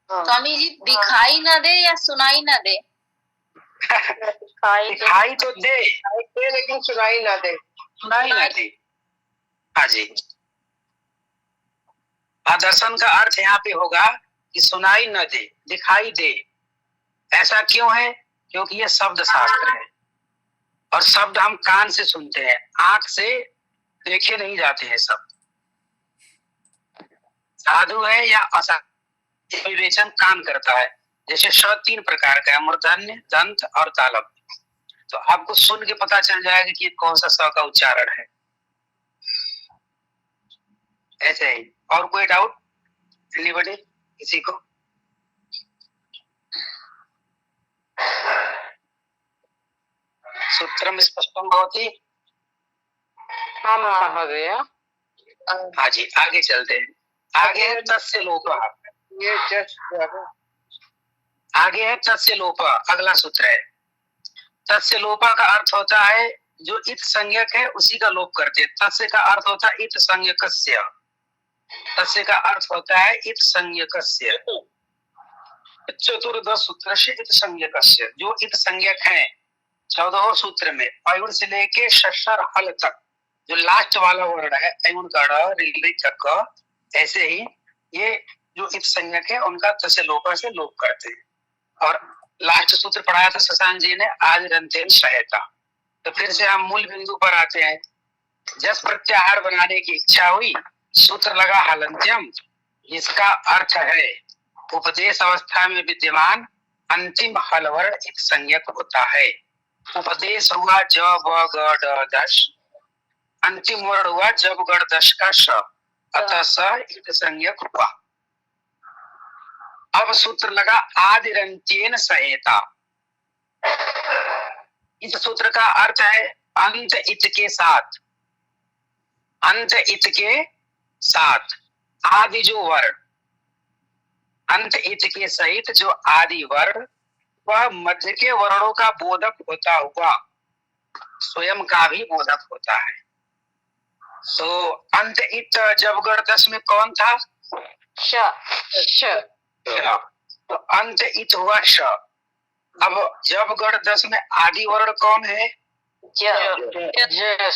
स्वामी जी, दिखाई ना दे या सुनाई ना दे? दिखाई तो दे लेकिन सुनाई ना दे। सुनाई ना दे। हाँ जी, अदर्शन का अर्थ यहाँ पे होगा कि सुनाई न दे, दिखाई दे। ऐसा क्यों है? क्योंकि ये शब्द शास्त्र है और शब्द हम कान से सुनते हैं, आंख से देखे नहीं जाते हैं। शब्द साधु है या असाधु, विवेचन कान करता है। जैसे श 3 प्रकार का है, मूर्धन्य, दंत और तालव्य। तो आपको सुन के पता चल जाएगा कि कौन सा स का उच्चारण है। ऐसे ही। और कोई डाउट एनीबॉडी, किसी को? सूत्रम स्पष्टम भवति? हाँ महोदय। हाँ जी, आगे चलते हैं। आगे है तस्य लोपः। ये जस्ट आगे है तस्य लोपः, अगला सूत्र है। तस्य लोपः का अर्थ होता है जो इत संज्ञक है उसी का लोप करते हैं। तस्य का अर्थ होता है इत संज्ञकस्य। तस्य का अर्थ होता है इत संज्ञकस्य। चतुर्दश सूत्र से इत संज्ञकस्य, जो इत संज्ञक है 14 सूत्र में अयुण से लेके शशर हल तक, जो लास्ट वाला वर्ण है अयुण गढ़ रिली तक, ऐसे ही ये जो इत संज्ञक है उनका तस्य लोपः से लोप करते हैं। और लास्ट सूत्र पढ़ाया था शशांक जी ने, आज रंतेन सहायता। तो फिर से हम मूल बिंदु पर आते हैं। जस प्रत्याहार बनाने की इच्छा हुई, सूत्र लगा हलंत्यम। इसका अर्थ है उपदेश अवस्था में विद्यमान अंतिम हल वर्ण इत संज्ञक होता है। उपदेश हुआ ज ब ग ड दश, अंतिम वर्ण हुआ जब गढ़ दश का श, अतः स इत संज्ञक हुआ। अब सूत्र लगा आदिरंत्येन सहेता। इस सूत्र का अर्थ है अंत इत के साथ। अंत इत के साथ आदि जो वर्ण, अंत इत के सहित जो आदि वर्ण, वह मध्य के वर्णों का बोधक होता हुआ स्वयं का भी बोधक होता है। तो अंत इत जब गढ़ दश में कौन था? श। तो अंत इत हुआ श। अब जब गढ़ दश में आदि वर्ण कौन है? ज है।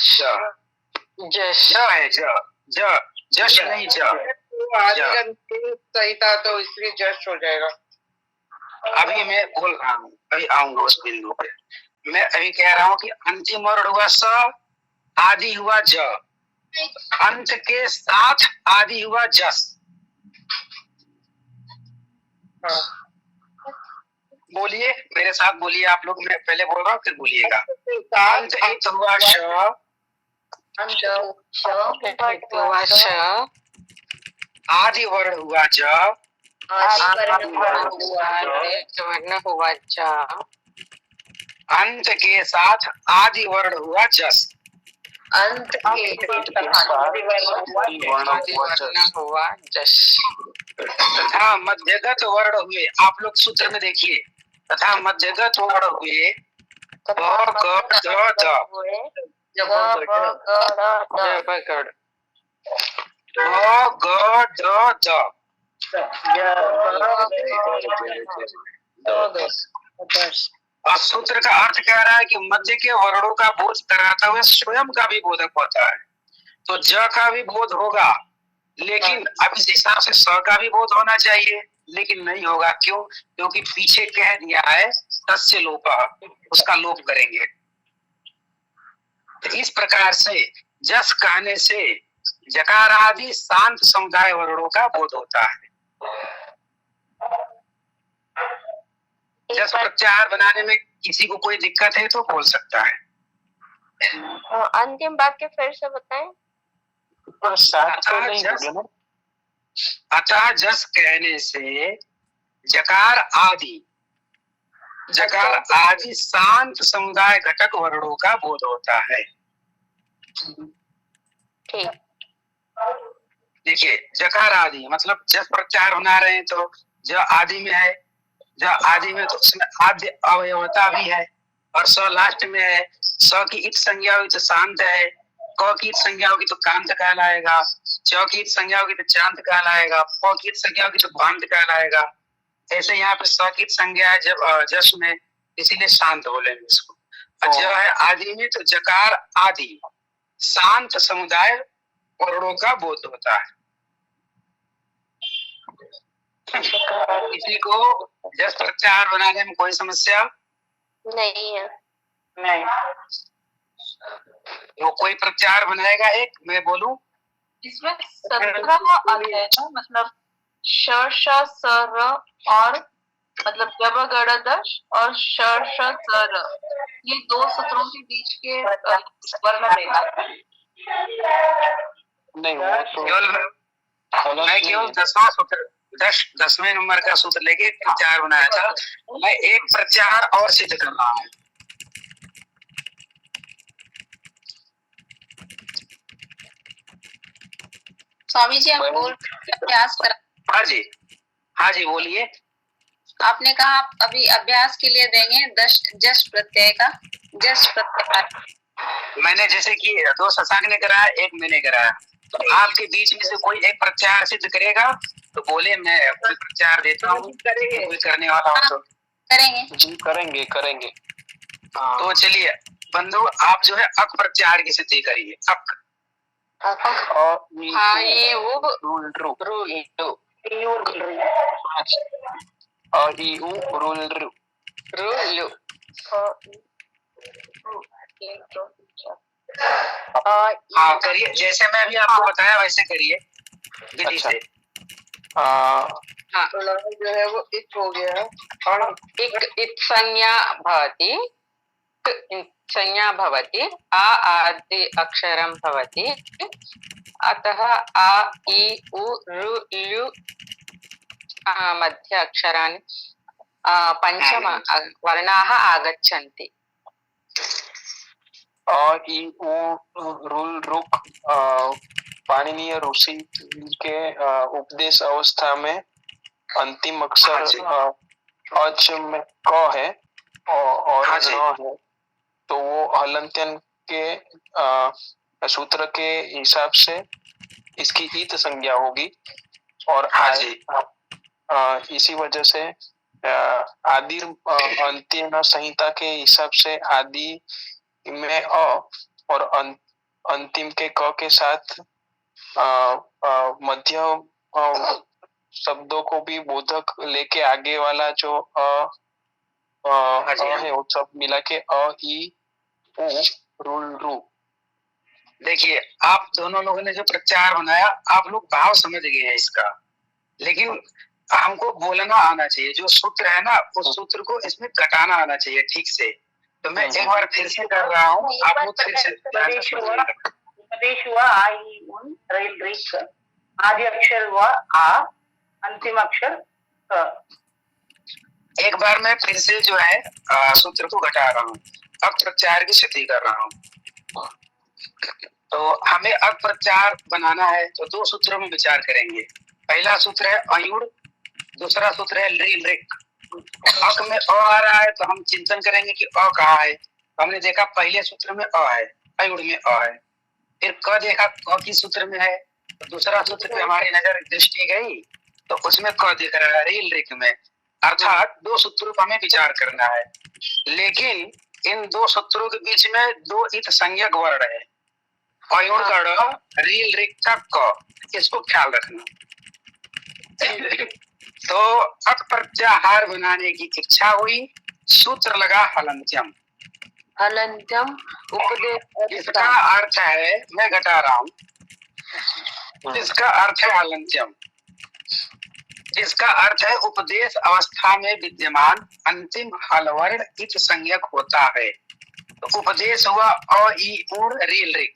जश नहीं, सहिता, तो इसलिए जस्ट हो जाएगा। अभी मैं बोल रहा हूँ, अभी आऊंगा उस बिंदु पे। मैं अभी कह रहा हूँ कि अंतिम वर्ण हुआ स, आदि हुआ ज, अंत के साथ आदि हुआ जस। बोलिए मेरे साथ, बोलिए आप लोग। मैं पहले बोल रहा हूँ फिर बोलिएगा। अंत इत हुआ श, आदि वर्ण हुआ ज, अंत के साथ आदि वर्ण हुआ जस। अंत हुआ जस। तथा मध्यगत वर्ण हुए, आप लोग सूत्र में देखिए, तथा मध्यगत वर्ण हुए ब ग ड द, ब ग ड द। और सूत्र का अर्थ कह रहा है कि मध्य के वर्णों का बोध कराता हुआ स्वयं का भी बोधक होता है। तो ज का भी बोध होगा, लेकिन अब इस हिसाब से स का भी बोध होना चाहिए, लेकिन नहीं होगा। क्यों? क्योंकि पीछे कह दिया है तस्य लोपः, उसका लोप करेंगे। तो इस प्रकार से जस कहने से जकार आदि शांत समुदाय वर्णों का बोध होता है। जस प्रत्याहार बनाने में किसी को कोई दिक्कत है तो बोल सकता है। अंतिम वाक्य फिर से बताएं। अतः जस कहने से जकार आदि शांत समुदाय घटक वर्णों का बोध होता है। ठीक। देखिए जकार आदि मतलब जस प्रत्याहार बना रहे हैं तो ज आदि में है, ज आदि में तो उसमें आद्य अवयवता भी है, और स लास्ट में है। स की इत संज्ञा हुई तो शांत है, क की इत संज्ञा होगी तो कांत कहलाएगा, च की इत संज्ञा होगी तो चांद कहलाएगा, प की इत संज्ञा होगी तो पांत कहलाएगा। ऐसे यहाँ पे स की इत संज्ञा है जब जस में, इसीलिए शांत बोलेंगे इसको। और ज है आदि में तो जकार आदि शांत समुदाय वर्णों का बोध होता है। किसी को जस प्रत्याहार बनाने में कोई समस्या नहीं है। नहीं, वो कोई प्रत्याहार बनाएगा, एक मैं बोलूं इसमें 17 अंक है ना, मतलब श श स र और मतलब जब गड़ दश और श श स र, ये दो सूत्रों के बीच के वर्ण देगा। नहीं वो तो केवल मैं केवल 10वां सूत्र 10वें नंबर का सूत्र लेके प्रत्याहार बनाया था। मैं एक प्रत्याहार और सिद्ध कर रहा हूँ। स्वामी जी आप बोल अभ्यास कर। हाँ जी बोलिए। आपने कहा आप अभी अभ्यास के लिए देंगे जस प्रत्यय का, जस प्रत्यय। मैंने जैसे कि 2 शशांक ने कराया, एक मैंने कराया, तो आपके बीच में से कोई एक प्रत्याहार सिद्ध करेगा तो बोले मैं कोई प्रत्याहार देता हूँ, कोई करने वाला हो तो करेंगे जी करेंगे। तो चलिए बंधु आप जो है अक प्रत्याहार की सिद्धि करिए। अक हाँ ये वो हाँ करिए, जैसे मैं अभी आपको बताया वैसे करिए विधि से। हाँ जो है वो इत हो गया और इत संज्ञा भवति, संज्ञा भवति, आ आदि अक्षरम भवति, अतः आ इ उ ऋ लृ मध्य अक्षराणि पंचम वर्णाः आगच्छन्ति। अ इ उ रुल रुक पाणिनीय ऋषि के उपदेश अवस्था में अंतिम अक्षर अच में क है और न है, तो वो हलंत्यन के सूत्र के हिसाब से इसकी ईत संज्ञा होगी। और इसी वजह से आदि अंत्य संहिता के हिसाब से आदि में अ और अंतिम के क के साथ मध्य शब्दों को भी बोधक लेके आगे वाला जो है वो सब मिला के अ इ उ रुल रु। देखिए आप दोनों लोगों ने जो प्रत्याहार बनाया आप लोग भाव समझ गए हैं इसका, लेकिन हमको बोलना आना चाहिए। जो सूत्र है ना उस सूत्र को इसमें घटाना आना चाहिए ठीक से। तो मैं एक बार फिर से कर रहा हूँ, आप लोग फिर से उपदेश हुआ आ इ उन रेल रिक, आदि अक्षर हुआ आ, अंतिम अक्षर क। एक बार मैं फिर से जो है सूत्र को घटा रहा हूँ, अब प्रत्याहार की सिद्धि कर रहा हूँ। तो हमें अब प्रत्याहार बनाना है तो 2 सूत्रों में विचार करेंगे। पहला सूत्र है अयुड़, दूसरा सूत्र है लील रिक। अक में अ आ रहा है तो हम चिंतन करेंगे कि अ कहाँ है। हमने देखा पहले सूत्र में अ है, अयुड़ में अ है। फिर क देखा क की सूत्र में है, तो दूसरा सूत्र पे हमारी नजर दृष्टि गई तो उसमें क दिख रहा है रील रिक में। अर्थात 2 सूत्रों पर हमें विचार करना है, लेकिन इन 2 सूत्रों के बीच में 2 इत संज्ञक वर्ण है, अयुड़ का ड़, रील रिक का क, इसको ख्याल रखना। तो अक प्रत्याहार बनाने की इच्छा हुई, सूत्र लगा हलंत्यम। हलंत्यम उपदेश। इसका अर्थ है, मैं घटा रहा हूँ, इसका अर्थ है हलंत्यम। इसका अर्थ है उपदेश अवस्था में विद्यमान अंतिम हल वर्ण इत संज्ञक होता है। तो उपदेश हुआ अ इ उड़ रील रिक,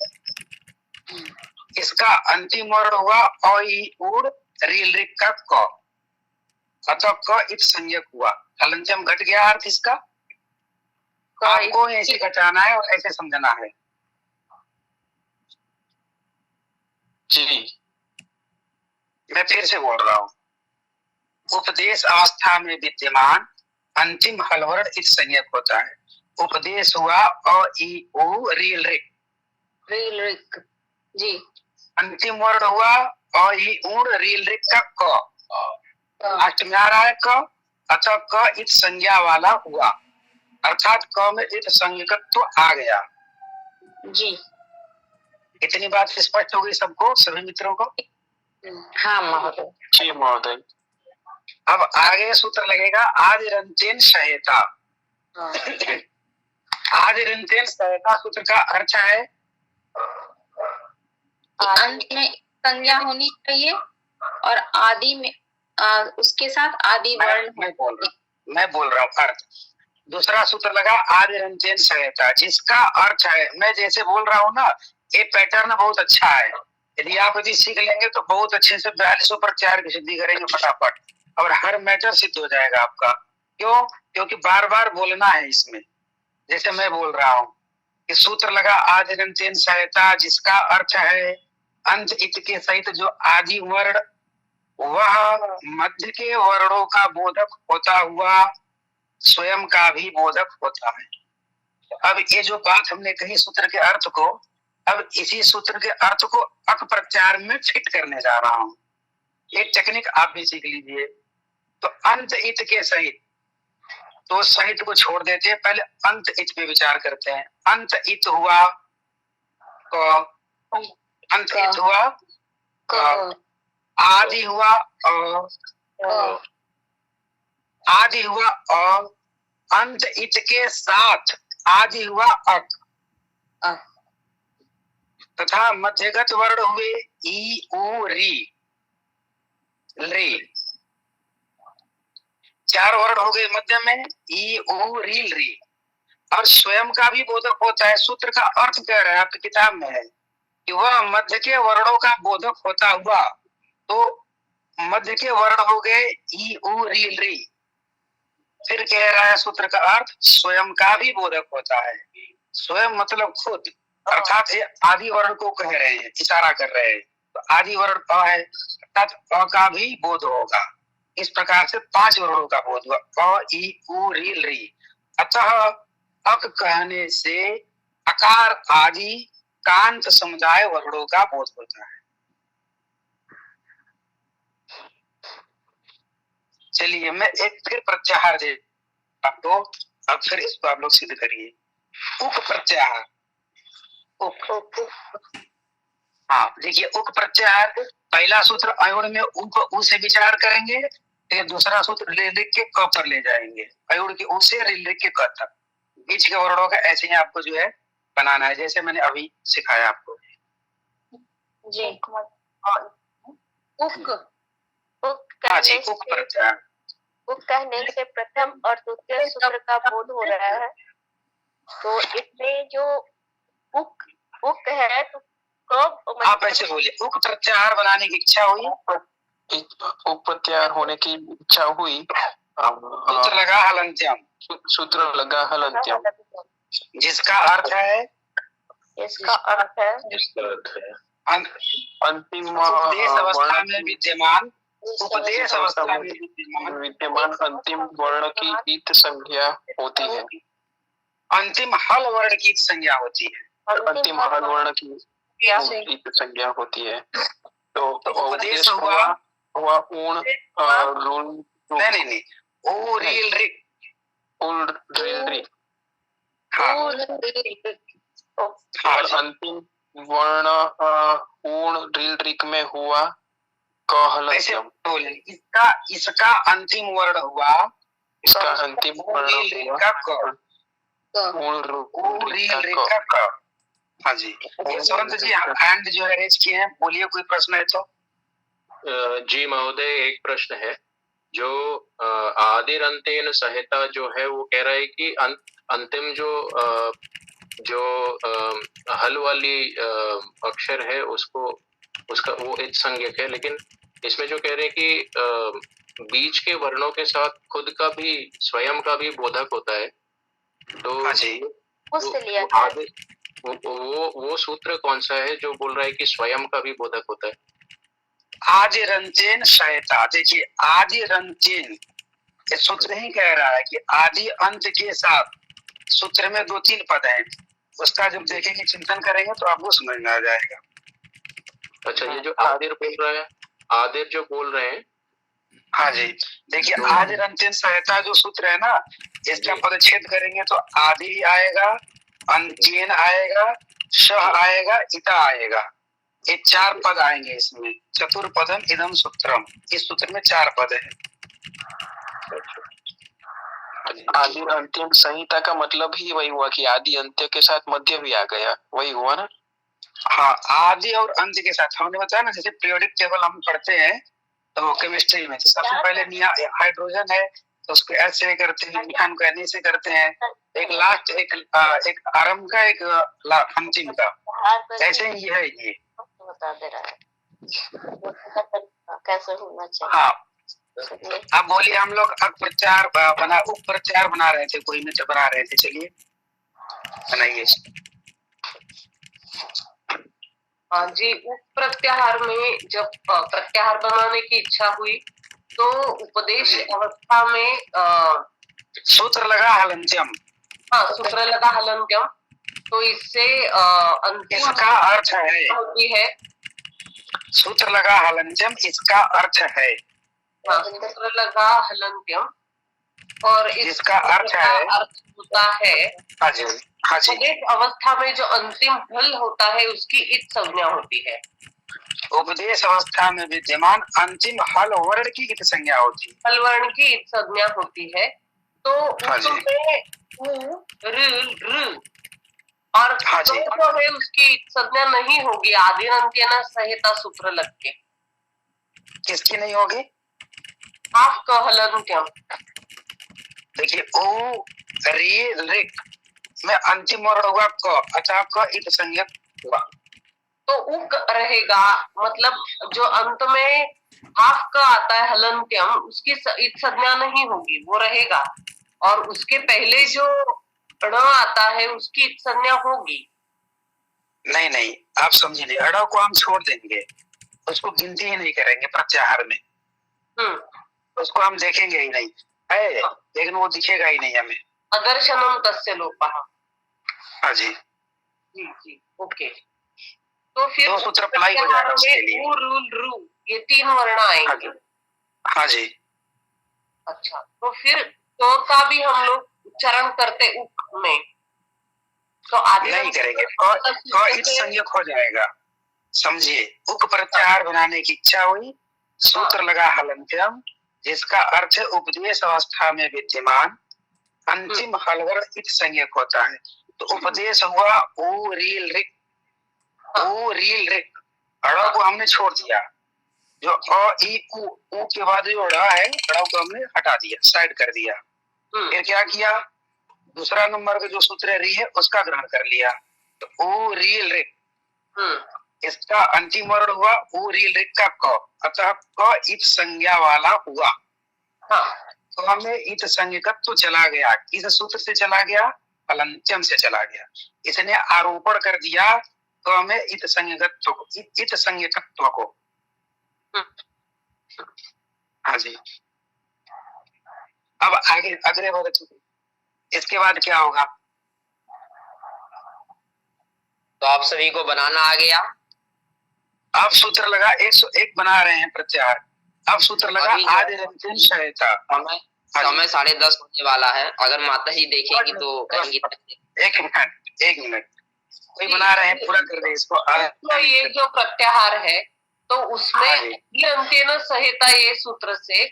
इसका अंतिम वर्ण हुआ अ इ उड़ रील रिक का क, अतः क इत संज्ञक हुआ। हलंत्यम घट गया। अर्थ इसका आपको ऐसे घटाना है और ऐसे समझना है जी। मैं फिर से बोल रहा हूँ, उपदेश अवस्था में विद्यमान अंतिम हलवर्ण इस संज्ञक होता है। उपदेश हुआ अ ई उ रील रिक, रील रिक जी। अंतिम वर्ण हुआ अ ई ऊण रील रिक का क, लास्ट में आ रहा है क, अतः क इत संज्ञा वाला हुआ, अर्थात क में इत संज्ञकत्व आ गया जी। इतनी बात स्पष्ट हो गई सबको, सभी मित्रों को? हाँ महोदय। जी महोदय। अब आगे सूत्र लगेगा आदिरंतेन सहायता। आदिरंतेन सहायता सूत्र का अर्थ है अंत में संज्ञा होनी चाहिए और आदि में उसके साथ आदि वर्ण। मैं बोल रहा हूँ अर्थ। दूसरा सूत्र लगा आदिरंतेन सहायता, जिसका अर्थ है, मैं जैसे बोल रहा हूँ ना, ये पैटर्न बहुत अच्छा है। यदि सीख लेंगे तो बहुत अच्छे से 42 प्रत्याहार की सिद्धि करेंगे फटाफट, और हर मैटर सिद्ध हो जाएगा आपका। क्यों? क्योंकि बार बार बोलना है इसमें। जैसे मैं बोल रहा हूँ कि सूत्र लगा आदिरंतेन सहायता, जिसका अर्थ है अंत इत के सहित जो आदि वर्ण वह मध्य के वर्णों का बोधक होता हुआ स्वयं का भी बोधक होता है। अब ये जो बात हमने कही सूत्र के अर्थ को, अब इसी सूत्र के अर्थ को अक प्रत्याहार में फिट करने जा रहा हूँ। ये टेक्निक आप भी सीख लीजिए। तो अंत इत के सहित, तो सहित को छोड़ देते हैं, पहले अंत इत पे विचार करते हैं। अंत इत हुआ क, अंत इत हुआ क, आदि हुआ अ, आदि हुआ अ, अंत इत के साथ आदि हुआ अक, तथा मध्यगत वर्ण हुए ई उ री री। 4 वर्ण हो गए मध्य में, ई उ रील री, और स्वयं का भी बोधक होता है। सूत्र का अर्थ कह रहा है, आपकी किताब में है कि वह मध्य के वर्णों का बोधक होता हुआ, तो मध्य के वर्ण हो गए ई उ रील री। फिर कह रहा है सूत्र का अर्थ स्वयं का भी बोधक होता है। स्वयं मतलब खुद, अर्थात ये आदि वर्ण को कह रहे हैं, इशारा कर रहे हैं। तो आदि वर्ण अ है, अर्थात अ का भी बोध होगा। इस प्रकार से 5 वर्णों का बोध हुआ, अ ई उ रील री। अतः अक कहने से अकार आदि कांत समुदाय वर्णों का बोध होता है। चलिए मैं एक फिर प्रत्याहार दे आपको, अब फिर इसको आप लोग सिद्ध करिए। उक प्रत्याहार, उक, हाँ देखिए उक प्रत्याहार, पहला सूत्र अयुण में उक उ से विचार करेंगे, फिर दूसरा सूत्र ऋलिक के क पर ले जाएंगे, अयुण के उ से ऋलिक के क तक। बीच के वर्णों का ऐसे ही आपको जो है बनाना है, जैसे मैंने अभी सिखाया आपको जी। उक कहने से प्रथम और द्वितीय सूत्र का बोध हो रहा है। तो इसमें जो उक उक है, तो कब आप ऐसे बोलिए, उक प्रत्याहार बनाने की इच्छा हुई, उक प्रत्याहार होने की इच्छा हुई, सूत्र लगा हलंत्यम, सूत्र लगा हलंत्यम, जिसका अर्थ है, इसका अर्थ है अंतिम उपदेश अवस्था में विद्यमान, उपदेश अवस्था में विद्यमान अंतिम वर्ण की इत संज्ञा होती है। अंतिम हल वर्ण की संज्ञा होती है। अंतिम हल वर्ण की इत संज्ञा होती है। तो उपदेश हुआ ऊण रूल, नहीं ओ रील रिक, उल रील रिक, हाँ, अंतिम वर्ण ऊण रील रिक में हुआ कहलत्यम। इसका अंतिम वर्ण हुआ, इसका अंतिम वर्ण हुआ हाँ जी। यशवंत जी हैंड जो है रेज किए हैं, बोलिए कोई प्रश्न है तो। जी महोदय, एक प्रश्न है। जो आदिरंतेन सहायता जो है वो कह रहा है कि अंतिम जो हल वाली अक्षर है उसका वो एक संज्ञक है, लेकिन इसमें जो कह रहे हैं कि बीच के वर्णों के साथ खुद का भी स्वयं का भी बोधक होता है, तो वो सूत्र कौन सा है जो बोल रहा है कि स्वयं का भी बोधक होता है? आदिरंतेन सहायता। देखिए आदिरंतेन, ये सूत्र ही कह रहा है कि आदि अंत के साथ। सूत्र में 2-3 पद हैं, उसका जब देखेंगे चिंतन करेंगे तो आपको समझ में आ जाएगा। अच्छा, ये जो आदिर बोल रहे हैं, आदिर जो बोल रहे हैं, हाँ जी, देखिए आदिरंतेन सहायता जो सूत्र है ना, इसका पदच्छेद करेंगे तो आदि आएगा, अंत्येन आएगा, सह आएगा, इता आएगा। ये 4 पद आएंगे इसमें। चतुर्पदम इदम सूत्रम, इस सूत्र में 4 पद है। आदि अंतिम संहिता का मतलब ही वही हुआ कि आदि अंत्य के साथ मध्य भी आ गया, वही हुआ ना। हाँ, आदि और अंत के साथ। हमने बताया ना, जैसे पीरियोडिक टेबल हम पढ़ते हैं तो केमिस्ट्री में तो सबसे पहले हाइड्रोजन है तो उसको एच से करते हैं, मीथान को एन से करते हैं, एक लास्ट एक आरंभ का, एक अंतिम का। ऐसे ही है ये। बता दे रहा है कैसे होना चाहिए। हाँ, अब बोलिए, हम लोग प्रचार बना उपप्रचार बना रहे थे, कोई मित्र बना रहे थे, चलिए बनाइए। हाँ जी, उप प्रत्याहार में जब प्रत्याहार बनाने की इच्छा हुई तो उपदेश अवस्था में सूत्र लगा हलंत्यम। हाँ, सूत्र लगा हलंत्यम, तो इससे अंतिम इसका अर्थ है, होती है। सूत्र लगा हलंत्यम, इसका अर्थ है। हाँ, सूत्र लगा हलंत्यम, और इसका अर्थ है, अर्थ होता है। हाँ जी, हाँ जी। उपदेश अवस्था में जो अंतिम फल होता है उसकी इत संज्ञा होती है। उपदेश अवस्था में विद्यमान अंतिम हल वर्ण की इत संज्ञा होती है। हल वर्ण की इत संज्ञा होती है। तो उसमें उ, र, और हाँ जो है उसकी इत संज्ञा नहीं होगी आदिरंत्यन संहिता सूत्र लग के। किसकी नहीं होगी? आप कहलंत्यम। देखिए ओ री रिक में अंतिम वर्ण हुआ क, अतः क इत संज्ञक हुआ तो उक रहेगा, मतलब जो अंत में हाफ का आता है हलंत्यम, उसकी इत संज्ञा नहीं होगी, वो रहेगा। और उसके पहले जो ण आता है उसकी इत संज्ञा होगी। नहीं नहीं, आप समझे नहीं, अड़ा को हम छोड़ देंगे, उसको गिनती ही नहीं करेंगे प्रत्याहार में। उसको हम देखेंगे ही नहीं है, लेकिन वो दिखेगा ही नहीं हमें। अदर्शनम तस्य लोपः। हाँ जी जी, ओके। तो फिर दो सूत्र अप्लाई हो जाएगा उसके लिए। उ, रु, ये 3 वर्ण आएंगे। हाँ जी। अच्छा, तो फिर तो का भी हम लोग उच्चारण करते उक में, तो आदि नहीं करेंगे, क इत संज्ञक हो जाएगा। समझिए, उक प्रत्याहार बनाने की इच्छा हुई, सूत्र लगा हलंत्यम, जिसका अर्थ उपदेश अवस्था में विद्यमान अंतिम हलवर इत संज्ञक होता है। तो उपदेश हुआ ओ रील रिक, ओ रील रिक, अड़ा को हमने छोड़ दिया, जो अ ई उ के बाद जो अड़ा है, अड़ा को हमने हटा दिया, साइड कर दिया। फिर क्या किया, दूसरा नंबर का जो सूत्र री है उसका ग्रहण कर लिया, तो ओ रील रिक, इसका अंतिम वर्ण हुआ ओ रील रिक का क, अतः क इत संज्ञा वाला हुआ। तो हमें इत संज्ञकत्व चला गया, किस सूत्र से चला गया? हलंत्यम से चला गया। इसने आरोपण कर दिया तो हमें इत संज्ञकत्व को। हाँ जी, अब आगे अगले वर्ग, इसके बाद क्या होगा? तो आप सभी को बनाना आ गया। अब सूत्र लगा 101 बना रहे हैं प्रत्याहार। अब सूत्र लगा आदिरंत्यन सहायता। समय 10:30 होने वाला है, अगर माता ही देखेगी तो कहेंगी। एक मिनट, कोई बना रहे हैं, पूरा कर रहे इसको। तो ये जो प्रत्याहार है तो उसमें आदिरंत्यन संहिता ये सूत्र से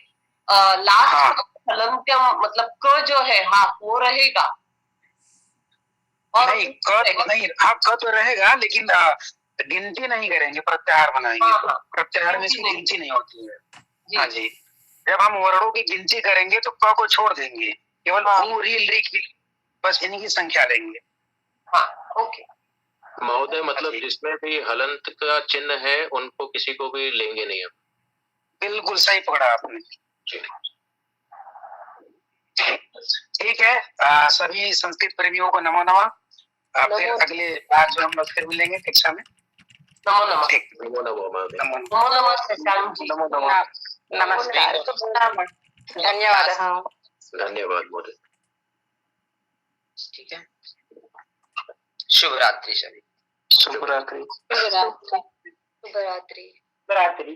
लास्ट हलंत्यम मतलब क जो है वो रहेगा। और नहीं क नहीं, क तो रहेगा, लेकिन गिनती नहीं करेंगे, प्रत्याहार बनाएंगे। प्रत्याहार में इसकी गिनती नहीं होती है। हाँ जी, जब हम वर्णों की गिनती करेंगे तो क को छोड़ देंगे, केवल उ रील रिक बस इन्हीं की संख्या लेंगे। ओके महोदय, मतलब जिसमें भी हलंत का चिन्ह है उनको किसी को भी लेंगे नहीं हम। बिल्कुल सही पकड़ा आपने। ठीक है, सभी संस्कृत प्रेमियों को नमो नमः। फिर अगले बार जो हम लोग फिर मिलेंगे कक्षा में। नमो नमः। ठीक, नमो नमो महोदय। नमो नमः शशांक जी। नमो नमः। नमस्कार। धन्यवादः। धन्यवाद महोदय। ठीक है, शुभ रात्रि सभी। शुभ रात्रि। शुभ रात्रि। शुभ रात्रि। रात्रि।